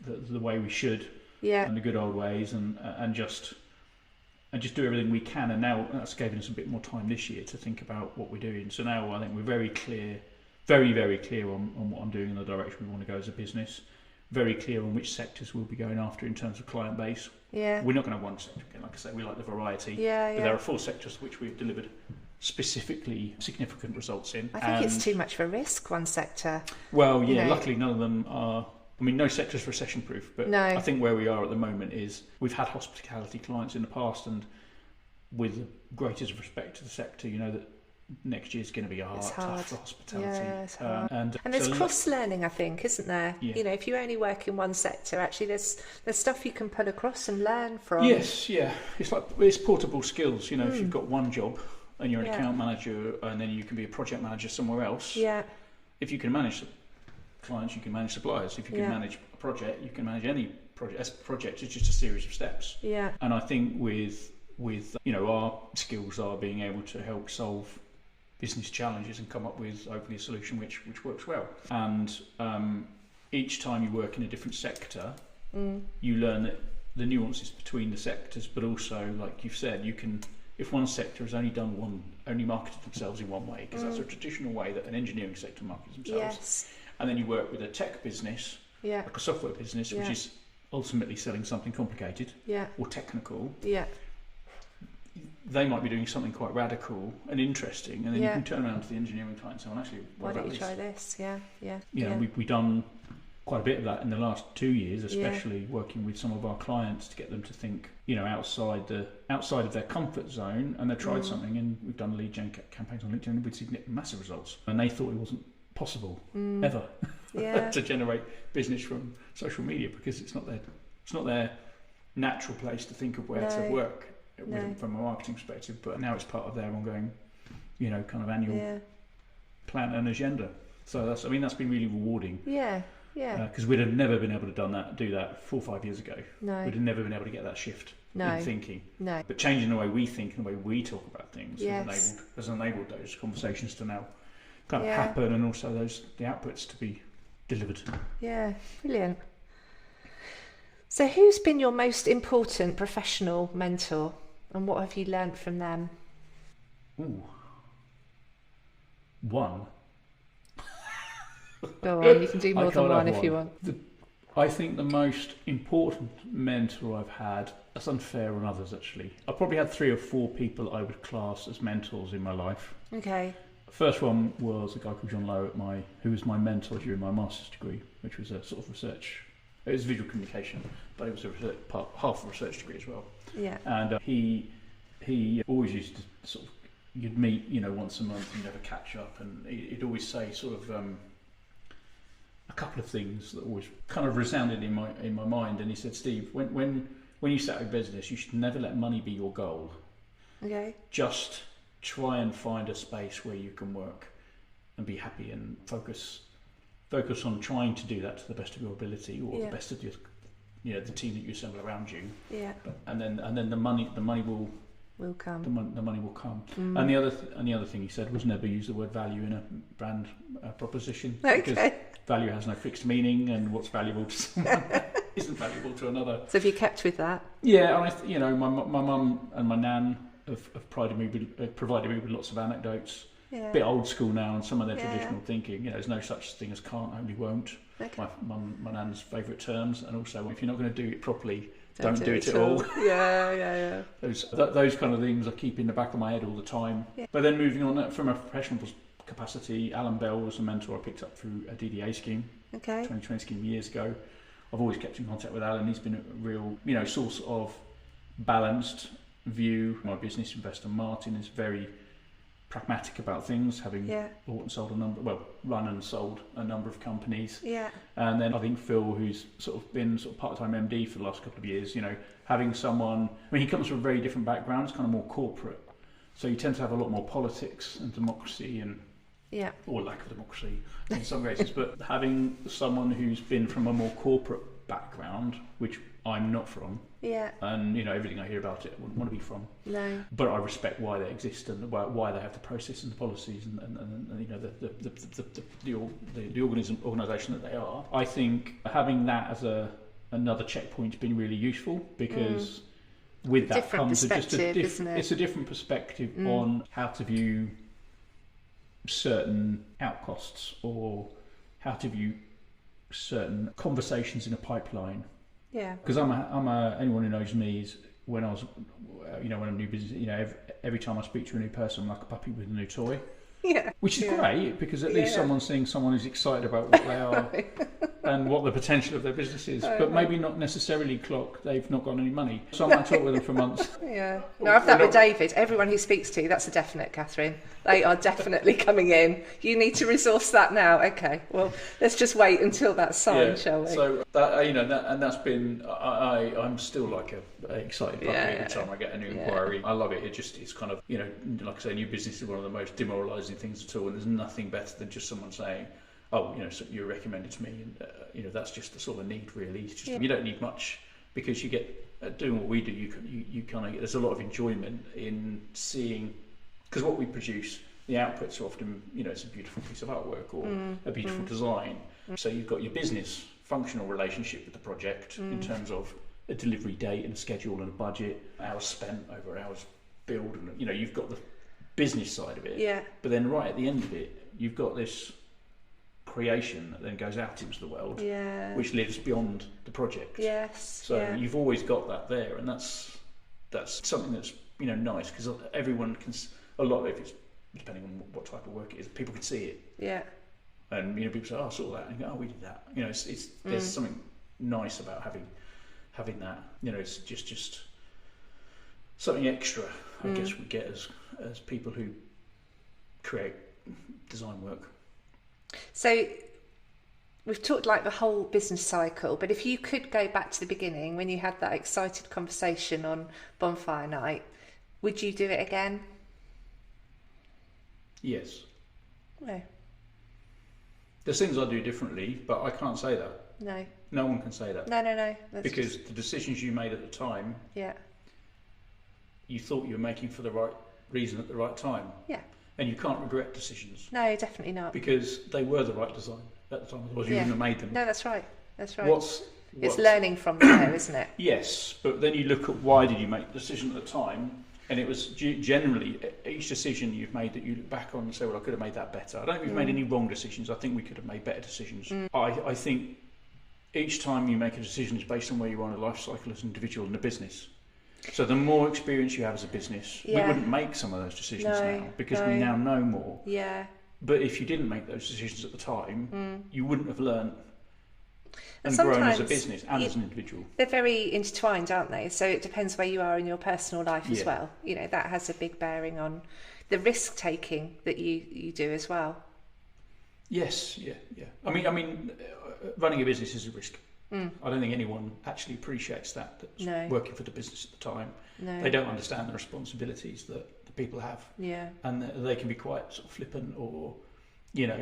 the way we should. Yeah. And the good old ways, and just do everything we can. And now that's given us a bit more time this year to think about what we're doing. So now I think we're very clear, very, very clear on what I'm doing and the direction we want to go as a business. Very clear on which sectors we'll be going after in terms of client base. Yeah. We're not going to have one sector again. Like I say, we like the variety. Yeah, but there are 4 sectors which we've delivered specifically significant results in. I think it's too much of a risk, one sector. Well, yeah, luckily none of them are. I mean, no sector's recession proof, but no. I think where we are at the moment is we've had hospitality clients in the past, and with the greatest respect to the sector, you know that next year's going to be tough for hospitality. Yeah, it's hard. And there's cross-learning, I think, isn't there? Yeah. You know, if you only work in one sector, actually there's stuff you can pull across and learn from. Yes, yeah. It's portable skills, you know, if you've got one job and you're an account manager, and then you can be a project manager somewhere else. Yeah. If you can manage clients, you can manage suppliers. If you can manage a project, you can manage any project. A project is just a series of steps. Yeah. And I think with you know, our skills are being able to help solve business challenges and come up with hopefully a solution which works well. And each time you work in a different sector, you learn that the nuances between the sectors, but also, like you've said, you can, if one sector has only marketed themselves in one way, because that's a traditional way that an engineering sector markets themselves. Yes. And then you work with a tech business, like a software business, which is ultimately selling something complicated or technical. Yeah. They might be doing something quite radical and interesting, and then you can turn around to the engineering client and say, well, actually, why don't you try this? Yeah. You know, we've done quite a bit of that in the last 2 years, especially working with some of our clients to get them to think, you know, outside of their comfort zone, and they've tried something, and we've done lead gen campaigns on LinkedIn with massive results, and they thought it wasn't possible ever to generate business from social media, because it's not their natural place to think of where to work from a marketing perspective. But now it's part of their ongoing, you know, kind of annual plan and agenda. So that's been really rewarding. Yeah. Because we'd have never been able to do that 4 or 5 years ago. No. We'd have never been able to get that shift in thinking. No. But changing the way we think and the way we talk about things has enabled those conversations to now kind of happen, and also the outputs to be delivered. Yeah, brilliant. So who's been your most important professional mentor, and what have you learnt from them? One. Go on, you can do more than one if you want. I think the most important mentor I've had, that's unfair on others actually. I've probably had 3 or 4 people I would class as mentors in my life. Okay. First one was a guy called John Lowe who was my mentor during my master's degree, which was a sort of research. It was visual communication, but it was half a research degree as well. Yeah. And he always used to sort of, you'd meet, you know, once a month, and you'd have a catch up, and he'd always say sort of a couple of things that always kind of resounded in my mind. And he said, Steve, when you set a business, you should never let money be your goal. Okay. Just try and find a space where you can work and be happy, and focus on trying to do that to the best of your ability, or the best of your, you know, the team that you assemble around you. Yeah. And then the money will come. The money will come. And the other thing he said was never use the word value in a brand proposition. Okay. Because value has no fixed meaning, and what's valuable to someone isn't valuable to another. So have you kept with that? Yeah, and you know, my mum and my nan have provided me with lots of anecdotes. Yeah. A bit old school now, and some of their traditional thinking. You know, there's no such thing as can't, only won't. Okay. My nan's favourite terms, and also if you're not going to do it properly, don't do it at all. Yeah. Those kind of things I keep in the back of my head all the time. Yeah. But then moving on from a professional capacity, Alan Bell was a mentor I picked up through a DDA scheme, 2020 scheme years ago. I've always kept in contact with Alan. He's been a real, you know, source of balanced view. My business investor Martin is very pragmatic about things, having bought and sold run and sold a number of companies. Yeah. And then I think Phil, who's sort of been part-time MD for the last couple of years, you know, having someone, I mean, he comes from a very different background. It's kind of more corporate, so you tend to have a lot more politics and democracy and or lack of democracy in some cases. But having someone who's been from a more corporate background, which I'm not from. Yeah. And everything I hear about it, I wouldn't want to be from. No. But I respect why they exist and why they have the process and the policies and the organisation that they are. I think having that as another checkpoint's been really useful, because with that comes just it's a different perspective on how to view certain outcosts, or how to view certain conversations in a pipeline. Yeah. Because anyone who knows me is, when I'm new business, every time I speak to a new person, I'm like a puppy with a new toy. Yeah. Which is great, because at least someone's seeing someone who's excited about what they are and what the potential of their business is. But maybe not necessarily they've not got any money. So I might talk with them for months. Yeah. No, I've that with David. Everyone he speaks to, that's a definite, Katherine. They are definitely coming in. You need to resource that now. Okay. Well, let's just wait until that's signed, shall we? So that, and that's been. I'm still like a excited puppy every time I get a new inquiry. I love it. It's kind of like I say, new business is one of the most demoralising things at all, and there's nothing better than just someone saying, "Oh, so you recommended to me," and that's just the sort of need, really. It's just you don't need much, because you get doing what we do. You kind of get, there's a lot of enjoyment in seeing, because what we produce, the outputs are often it's a beautiful piece of artwork or a beautiful design. So you've got your business functional relationship with the project in terms of a delivery date and a schedule and a budget, hours spent over hours billed, and you've got the business side of it. Yeah. But then right at the end of it, you've got this creation that then goes out into the world, which lives beyond the project. Yes. So you've always got that there, and that's something that's nice, because everyone can. A lot of it, depending on what type of work it is, people can see it. Yeah. And people say, "Oh, I saw that," and you go, "Oh, we did that." There's something nice about having that. It's just something extra, I guess, we get as people who create design work. So we've talked like the whole business cycle, but if you could go back to the beginning when you had that excited conversation on Bonfire Night, would you do it again? Yes. No. There's things I do differently, but I can't say that. No. No one can say that. No. Because the decisions you made at the time, you thought you were making for the right reason at the right time. Yeah. And you can't regret decisions. No, definitely not. Because they were the right design at the time, otherwise you wouldn't have made them. No, that's right. It's learning from there, isn't it? Yes, but then you look at why did you make the decision at the time, and it was generally each decision you've made that you look back on and say, well, I could have made that better. I don't think we've made any wrong decisions. I think we could have made better decisions. I think each time you make a decision is based on where you are in a life cycle as an individual and a business. So the more experience you have as a business, we wouldn't make some of those decisions now, because we now know more. Yeah. But if you didn't make those decisions at the time, you wouldn't have learned and grown as a business and as an individual. They're very intertwined, aren't they? So it depends where you are in your personal life as well. That has a big bearing on the risk taking that you do as well. Yes, yeah. I mean, running a business is a risk. I don't think anyone actually appreciates that's working for the business at the time. No. They don't understand the responsibilities that the people have. Yeah. And they can be quite sort of flippant or,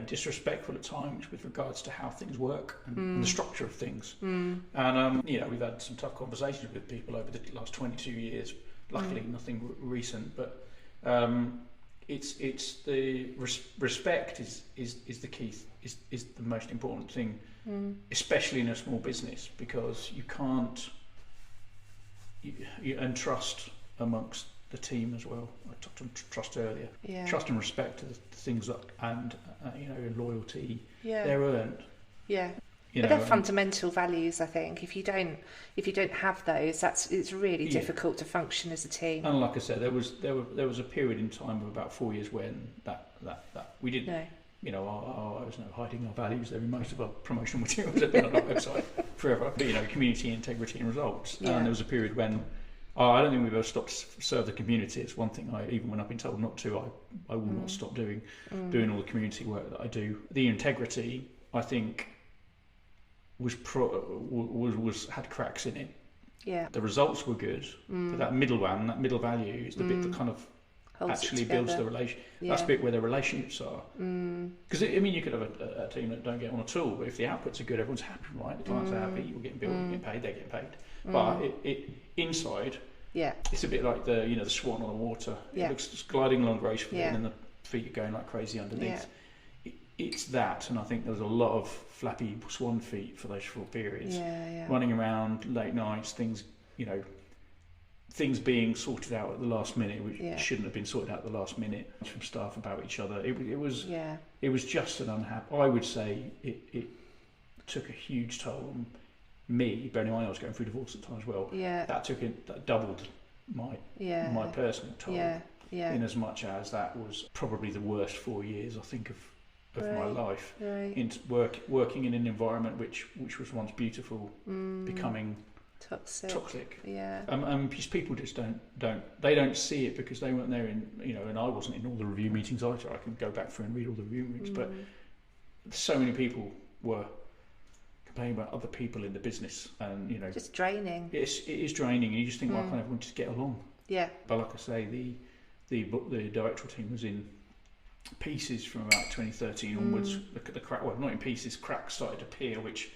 disrespectful at times with regards to how things work and the structure of things. And, we've had some tough conversations with people over the last 22 years. Luckily, nothing recent, but it's the respect is the key, is the most important thing. Especially in a small business, because you can't and trust amongst the team as well. I talked about trust earlier. Yeah. Trust and respect are the things that, and loyalty. Yeah. They're earned. Yeah. But they're fundamental values, I think. If you don't have those, it's really difficult to function as a team. And like I said, there was a period in time of about 4 years when that we didn't. No. I was hiding our values there in most of our promotional materials that have been on our website forever. But, community, integrity and results. Yeah. And there was a period when I don't think we've ever stopped to serve the community. It's one thing even when I've been told not to, I will not stop doing all the community work that I do. The integrity, I think, had cracks in it. Yeah. The results were good, but that middle value is the bit that kind of actually builds the relation. That's the bit where the relationships are. Because you could have a team that don't get on at all, but if the outputs are good, everyone's happy, right? The clients are happy, you're getting billed, you're getting paid, they're getting paid. But it inside, it's a bit like the swan on the water. It looks just gliding along gracefully, and then the feet are going like crazy underneath. It's that, and I think there was a lot of flappy swan feet for those short periods. Running around late nights, things being sorted out at the last minute, which shouldn't have been sorted out at the last minute from staff about each other. It was just an unhappy. I would say it took a huge toll on me. Bearing in mind I was going through divorce at the time as well. That doubled my personal toll. In as much as that was probably the worst 4 years I think of my life. Into working in an environment which was once beautiful, becoming toxic. And people just don't see it because they weren't there and I wasn't in all the review meetings either. I can go back through and read all the review meetings, but so many people were complaining about other people in the business, and just draining. It is draining, and you just think, why can't everyone just get along? But like I say, the directorial team was in pieces from about 2013 onwards. The crack, well, not in pieces, cracks started to appear, which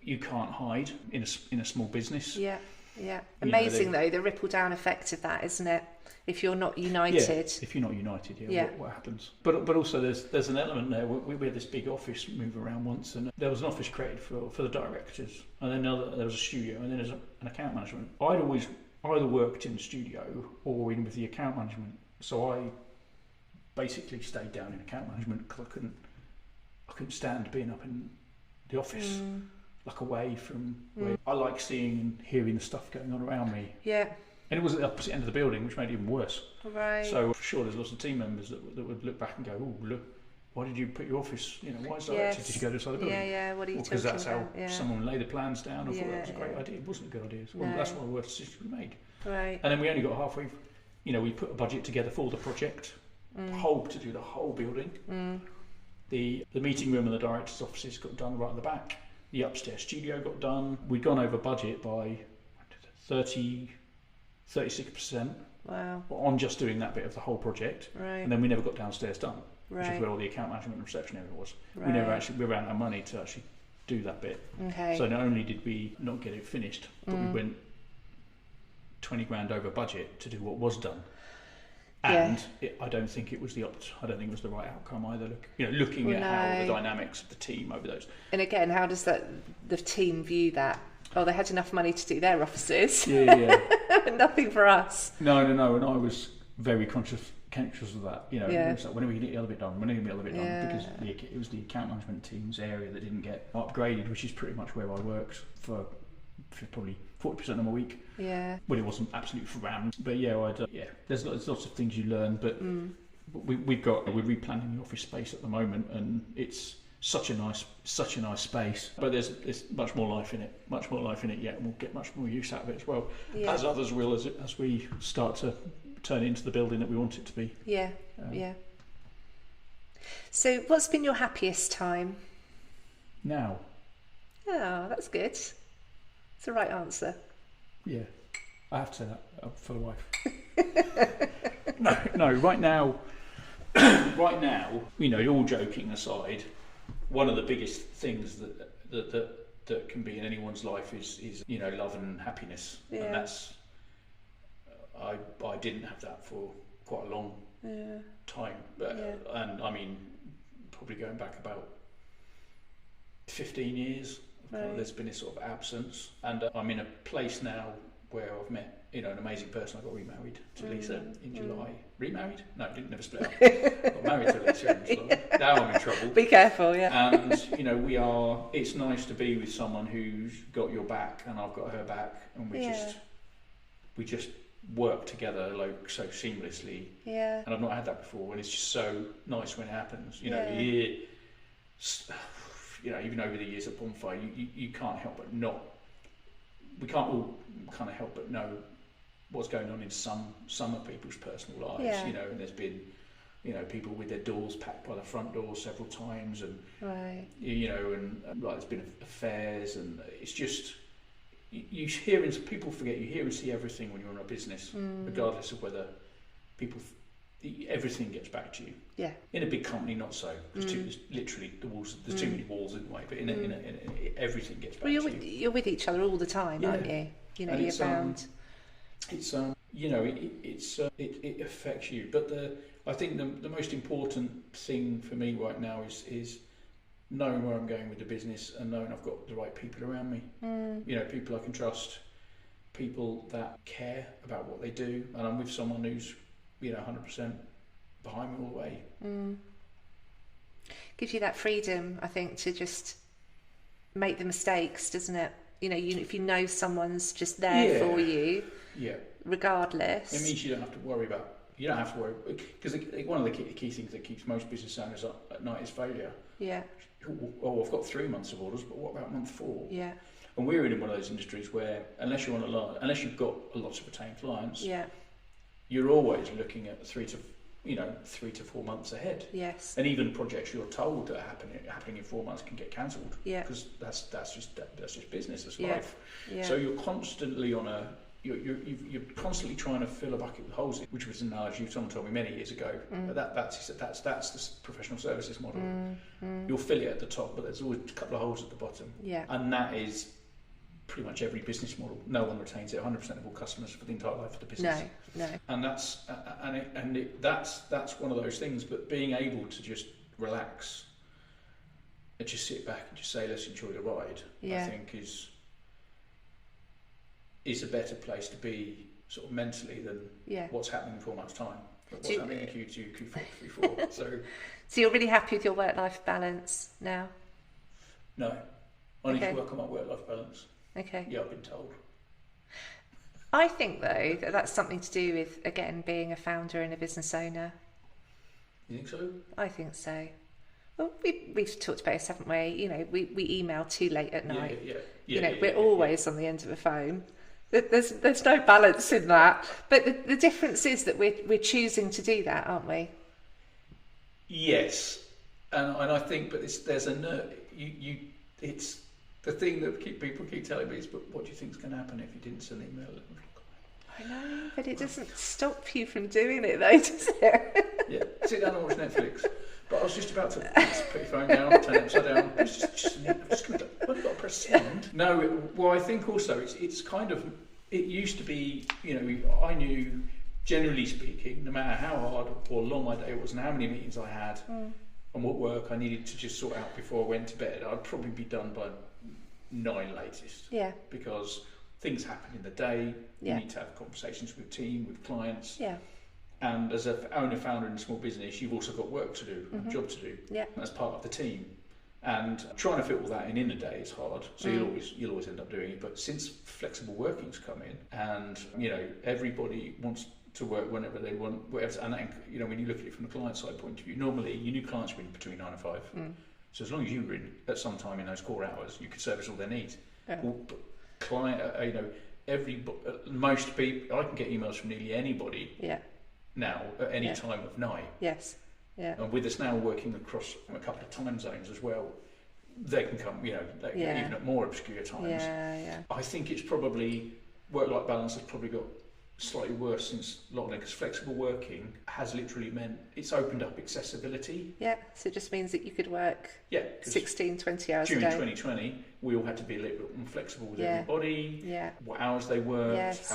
you can't hide in a small business. Amazing though, the ripple down effect of that, isn't it? If you're not united. If you're not united, what happens? But also there's an element there. We had this big office move around once, and there was an office created for the directors, and then there was a studio, and then there's an account management. I'd always either worked in the studio or in with the account management, so I basically stayed down in account management because I couldn't stand being up in the office, like away from where I like seeing and hearing the stuff going on around me. And it was at the opposite end of the building, which made it even worse. So for sure, there's lots of team members that would look back and go, "Oh, look, why did you put your office? Why is directed? Did you go to this other building?" What are you talking about? Because that's how someone laid the plans down. I thought that was a great idea. It wasn't a good idea. So that's why the worst decision we made. And then we only got halfway. We put a budget together for the project, to do the whole building. The meeting room and the director's offices got done right at the back. The upstairs studio got done. We'd gone over budget by 36%. Wow. On just doing that bit of the whole project. And then we never got downstairs done, which is where all the account management and reception area was. We ran out of money to actually do that bit. So not only did we not get it finished, but we went 20 grand over budget to do what was done. And I don't think it was the right outcome either. Looking at how the dynamics of the team over those. And again, how does the team view that? Oh, they had enough money to do their offices. Nothing for us. No. And I was very conscious of that. It was like, when are we going to get the other bit done? Because it was the account management team's area that didn't get upgraded, which is pretty much where I worked for probably 40% of my week. Well, it wasn't absolutely rammed, but there's lots of things you learn. But we're replanning the office space at the moment, and it's such a nice space. But there's much more life in it. And we'll get much more use out of it as well, as others will as we start to turn it into the building that we want it to be. So, what's been your happiest time? Now. Oh, that's good. It's the right answer. Yeah, I have to say that for the wife. No. Right now, all joking aside, one of the biggest things that can be in anyone's life is love and happiness, and that's I didn't have that for quite a long time, and I mean probably going back about 15 years. There's been this sort of absence, and I'm in a place now where I've met an amazing person. I got remarried to Lisa in July. Remarried? No, never split up. Got married to Lisa in July. Now I'm in trouble. Be careful, And it's nice to be with someone who's got your back, and I've got her back, and we just work together so seamlessly. And I've not had that before, and it's just so nice when it happens. Even over the years at Bonfire, you can't help but we can't all kind of help but know what's going on in some of people's personal lives, and there's been, people with their doors packed by the front door several times, and, there's been affairs, and it's just, you hear and people forget, you hear and see everything when you're in a business, regardless of whether people everything gets back to you. In a big company, not so. There's literally the walls. There's too many walls in the way. But in everything gets back to you. You're with each other all the time, aren't you? you found? It affects you, but I think the most important thing for me right now is knowing where I'm going with the business and knowing I've got the right people around me. People I can trust, people that care about what they do, and I'm with someone who's 100% behind me all the way. Gives you that freedom, I think, to just make the mistakes, doesn't it? If you know someone's just there for you, regardless. It means you don't have to worry because one of the key things that keeps most business owners up at night is failure. Yeah. Oh, I've got 3 months of orders, but what about month 4? Yeah. And we're in one of those industries where unless you've got lots of retained clients, you're always looking at 3 to 4 months ahead. Yes. And even projects you're told that are happening in 4 months can get cancelled. Yeah. Because that's just business, that's life. Yeah. So you're constantly you're constantly trying to fill a bucket with holes, which was an analogy someone told me many years ago. But that's the professional services model. You'll fill it at the top, but there's always a couple of holes at the bottom. Yeah. And that is pretty much every business model. No one retains it. 100% of all customers for the entire life of the business. No. And that's one of those things. But being able to just relax and just sit back and just say, let's enjoy the ride, I think is a better place to be sort of mentally than what's happening in 4 months' time. What's happening in Q2, Q4, Q4. So you're really happy with your work-life balance now? No. I need to work on my work-life balance. Okay. Yeah, I've been told. I think, though, that's something to do with, again, being a founder and a business owner. You think so? I think so. Well, we've talked about this, haven't we? We email too late at night. We're always on the end of the phone. There's no balance in that. But the difference is that we're choosing to do that, aren't we? Yes, and I think, but there's a it's the thing that people keep telling me is, but what do you think's going to happen if you didn't send an email? I know, but it doesn't stop you from doing it, though, does it? Yeah, sit down and watch Netflix. But I was just about to put your phone down, turn it upside down. I'm just going to press send. No, well, I think also it's kind of, it used to be, I knew, generally speaking, no matter how hard or long my day was and how many meetings I had and what work I needed to just sort out before I went to bed, I'd probably be done by 9 latest. Yeah. Because things happen in the day. Yeah. You need to have conversations with team, with clients. Yeah. And as an owner-founder in a small business, you've also got work to do, a job to do, as part of the team. And trying to fit all that in a day is hard, so you'll always end up doing it. But since flexible working's come in, and everybody wants to work whenever they want, whatever, and when you look at it from the client side point of view, normally your new clients are in between 9 and 5. So as long as you were in at some time in those core hours, you could service all their needs. Yeah. Well, client, most people, I can get emails from nearly anybody. Yeah. Now at any time of night. Yes. Yeah. And with us now working across a couple of time zones as well, they can come, even at more obscure times. Yeah. I think it's probably work-life balance has probably got slightly worse since lockdown, because flexible working has literally meant it's opened up accessibility. Yeah, so it just means that you could work 16, 20 hours a day. During 2020, we all had to be a little bit more flexible with everybody, what hours they worked,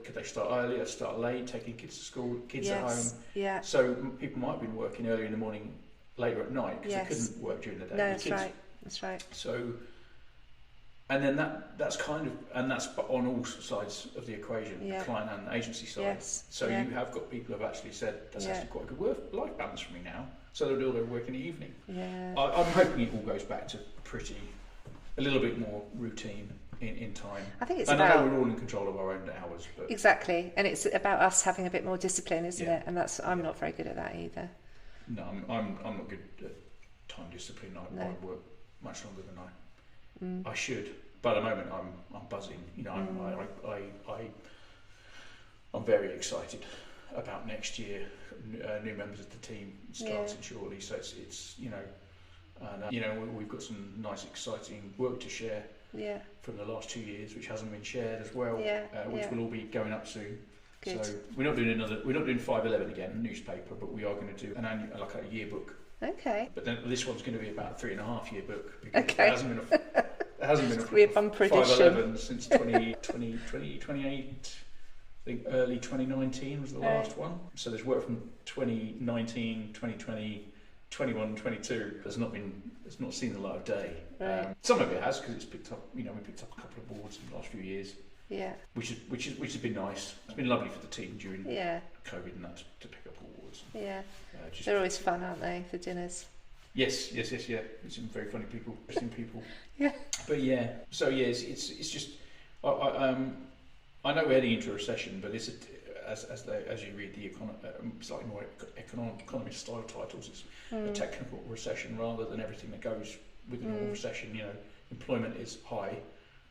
could they start early or start late, taking kids to school, kids at home. Yeah. So people might have been working early in the morning, later at night, because they couldn't work during the day. No, that's right. So, and then that's on all sides of the equation, client and agency side. Yes. So you have got people who have actually said that's actually quite a good work-life balance for me now. So they'll do all their work in the evening. Yeah. I'm hoping it all goes back to a little bit more routine in time. I think it's I know we're all in control of our own hours. But exactly, and it's about us having a bit more discipline, isn't it? And I'm not very good at that either. No, I'm not good at time discipline. I work much longer than I should, but at the moment I'm buzzing. I'm very excited about next year. New members of the team starting shortly, so it's we've got some nice exciting work to share from the last 2 years, which hasn't been shared as well, which will all be going up soon. Good. So we're not doing 511 again, newspaper, but we are going to do an annual, like a yearbook. Okay. But then this one's going to be about a 3.5 year book, because there hasn't been hasn't been a bumper edition 511 since 2028. I think early 2019 was the last one. So there's work from 2019, 2020, 21, 22. It's not seen the light of day. Right. Some of it has, because it's picked up. We picked up a couple of awards in the last few years. Yeah. Which has been nice. It's been lovely for the team during COVID and that to pick up awards. Yeah. They're always fun, aren't they? The dinners. Yes. Yeah. It's some very funny people, interesting people. Yeah. But yeah. So yeah, it's just. I know we're heading into a recession, but as you read the slightly more economist style titles, it's a technical recession rather than everything that goes with a normal recession. Employment is high,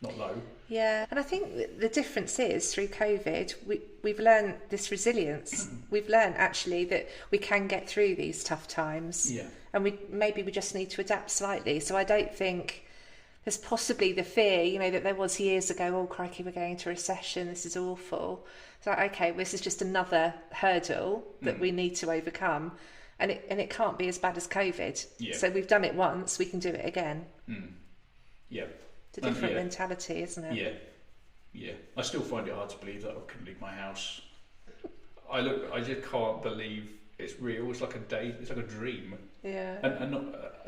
not low. Yeah, and I think the difference is through COVID, we've learned this resilience. We've learned actually that we can get through these tough times. Yeah, and we just need to adapt slightly. So I don't think. There's possibly the fear, that there was years ago, oh crikey, we're going into a recession, this is awful. So okay, this is just another hurdle that we need to overcome, and it can't be as bad as COVID. Yeah. So we've done it once, we can do it again. Yeah. It's a different mentality, isn't it? Yeah. Yeah. I still find it hard to believe that I couldn't leave my house. I just can't believe it's real. It's like a dream. Yeah. And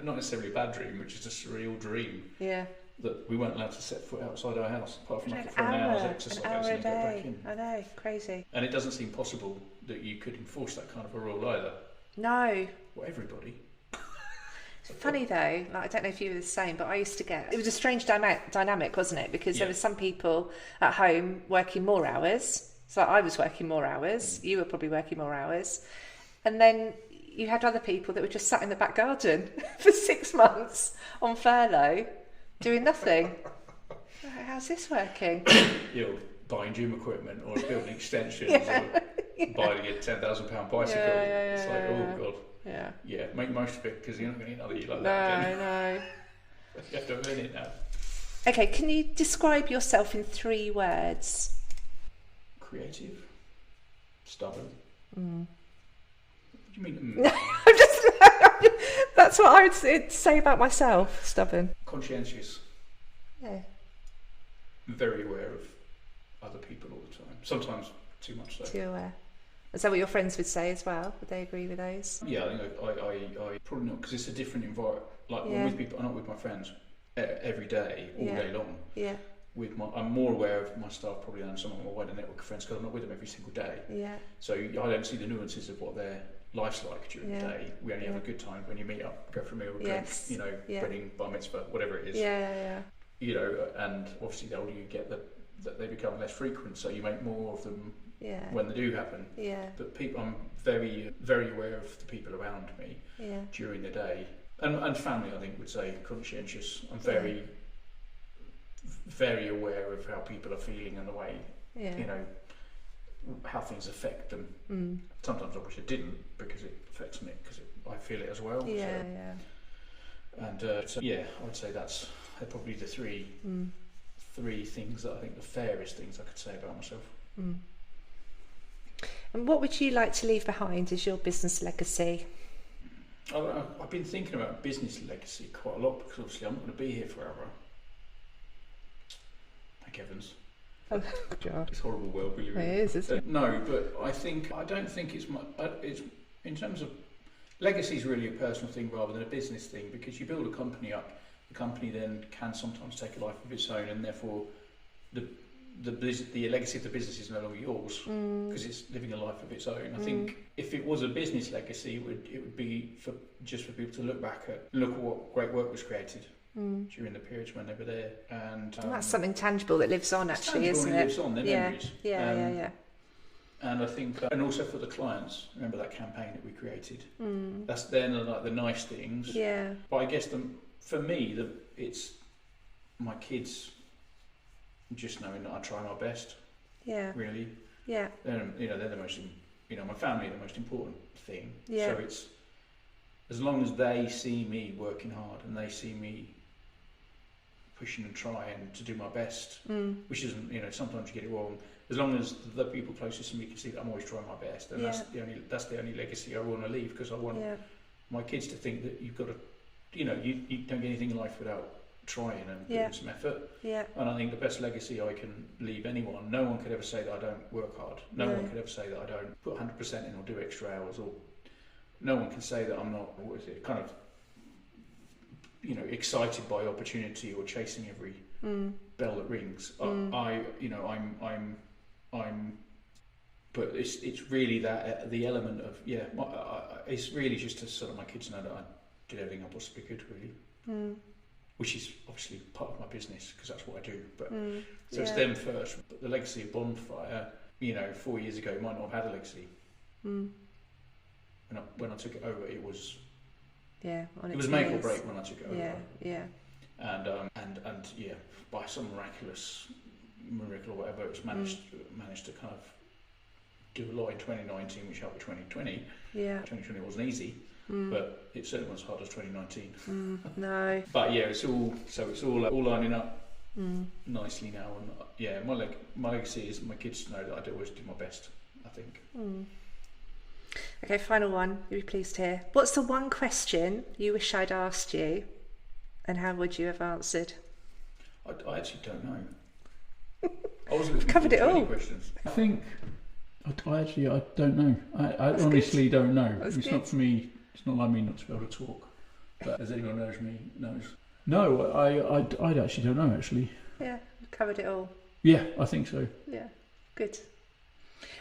not necessarily a bad dream, which is a surreal dream. Yeah. That we weren't allowed to set foot outside our house, apart from for an hour's exercise an hour and a then go day. back in. I know, crazy. And it doesn't seem possible that you could enforce that kind of a rule either. No. Well, everybody. It's funny though, I don't know if you were the same, but I used to it was a strange dynamic, wasn't it? Because there were some people at home working more hours. So I was working more hours, you were probably working more hours. And then you had other people that were just sat in the back garden for 6 months on furlough, doing nothing. How's this working? Buying gym equipment or building extensions or buying a £10,000 bicycle. It's like, oh God. Yeah. Yeah, make most of it, because you're not going to get another year like that. No. You have to earn it now. Okay, can you describe yourself in 3 words? Creative. Stubborn. What do you mean? That's what I would say about myself. Stubborn. Conscientious. Yeah. Very aware of other people all the time. Sometimes too much so. Too aware. Is that what your friends would say as well? Would they agree with those? Yeah, I think I probably not, because it's a different environment. Like I'm with people, I'm not with my friends every day, all day long. Yeah. I'm more aware of my staff probably than some of my wider network of friends, because I'm not with them every single day. Yeah. So I don't see the nuances of what their life's like during the day. We only have a good time when you meet up, go for a meal, drink, wedding, bar mitzvah, whatever it is. Yeah. And obviously the older you get, that they become less frequent, so you make more of them when they do happen. Yeah. But I'm very, very aware of the people around me during the day. And family, I think, would say conscientious. I'm very, very aware of how people are feeling and the way, how things affect them. Sometimes I wish it didn't, because it affects me, because I feel it as well. And I would say they're probably the three things that I think the fairest things I could say about myself. And what would you like to leave behind as your business legacy? I've been thinking about business legacy quite a lot, because obviously I'm not going to be here forever. Thank heavens. Oh God! It's a horrible world we live in. It is, isn't it? No, but I don't think it's much. It's in terms of legacy is really a personal thing rather than a business thing, because you build a company up. The company then can sometimes take a life of its own, and therefore the legacy of the business is no longer yours, because it's living a life of its own. I think if it was a business legacy, it would be for people to look back at, look at what great work was created during the periods when they were there, and that's something tangible that lives on, actually, isn't it? Lives on, their memories. Yeah. And I think, and also for the clients, remember that campaign that we created? That's then like the nice things. Yeah. But I guess for me, it's my kids just knowing that I try my best. Yeah. Really. Yeah. They're the most, my family are the most important thing. Yeah. So it's, as long as they see me working hard and they see me pushing and trying to do my best, which isn't, sometimes you get it wrong. As long as the people closest to me can see that I'm always trying my best, and that's the only legacy I want to leave, because I want my kids to think that you've got to, you don't get anything in life without trying and Yeah. putting some effort. Yeah. And I think the best legacy I can leave anyone, no one could ever say that I don't work hard. No one could ever say that I don't put 100% in or do extra hours, or no one can say that I'm not, kind of, excited by opportunity or chasing every bell that rings. But it's really that the element of it's really just to sort of my kids know that I did everything I possibly could, really, which is obviously part of my business because that's what I do. But so it's them first. But the legacy of Bonfire, 4 years ago, might not have had a legacy. When I took it over, it was it was make or break when I took it over. And by some miracle or whatever, it's managed to kind of do a lot in 2019, which helped with 2020. 2020 wasn't easy, but it certainly wasn't as hard as 2019. No. But it's all lining up nicely now, and my legacy is my kids to know that I always do my best, I think. Okay, final one. You'll be pleased to hear. What's the one question you wish I'd asked you, and how would you have answered? I actually don't know. I wasn't looking covered it all. Questions. I think I don't know. I honestly don't know. That's it's good. not for me. It's not like me not to be able to talk. But as anyone knows me knows. No, I actually don't know. Actually. Yeah, covered it all. Yeah, I think so. Yeah, good.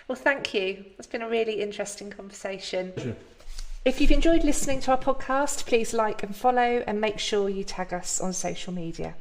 Well, thank you. It's been a really interesting conversation. Pleasure. If you've enjoyed listening to our podcast, please like and follow, and make sure you tag us on social media.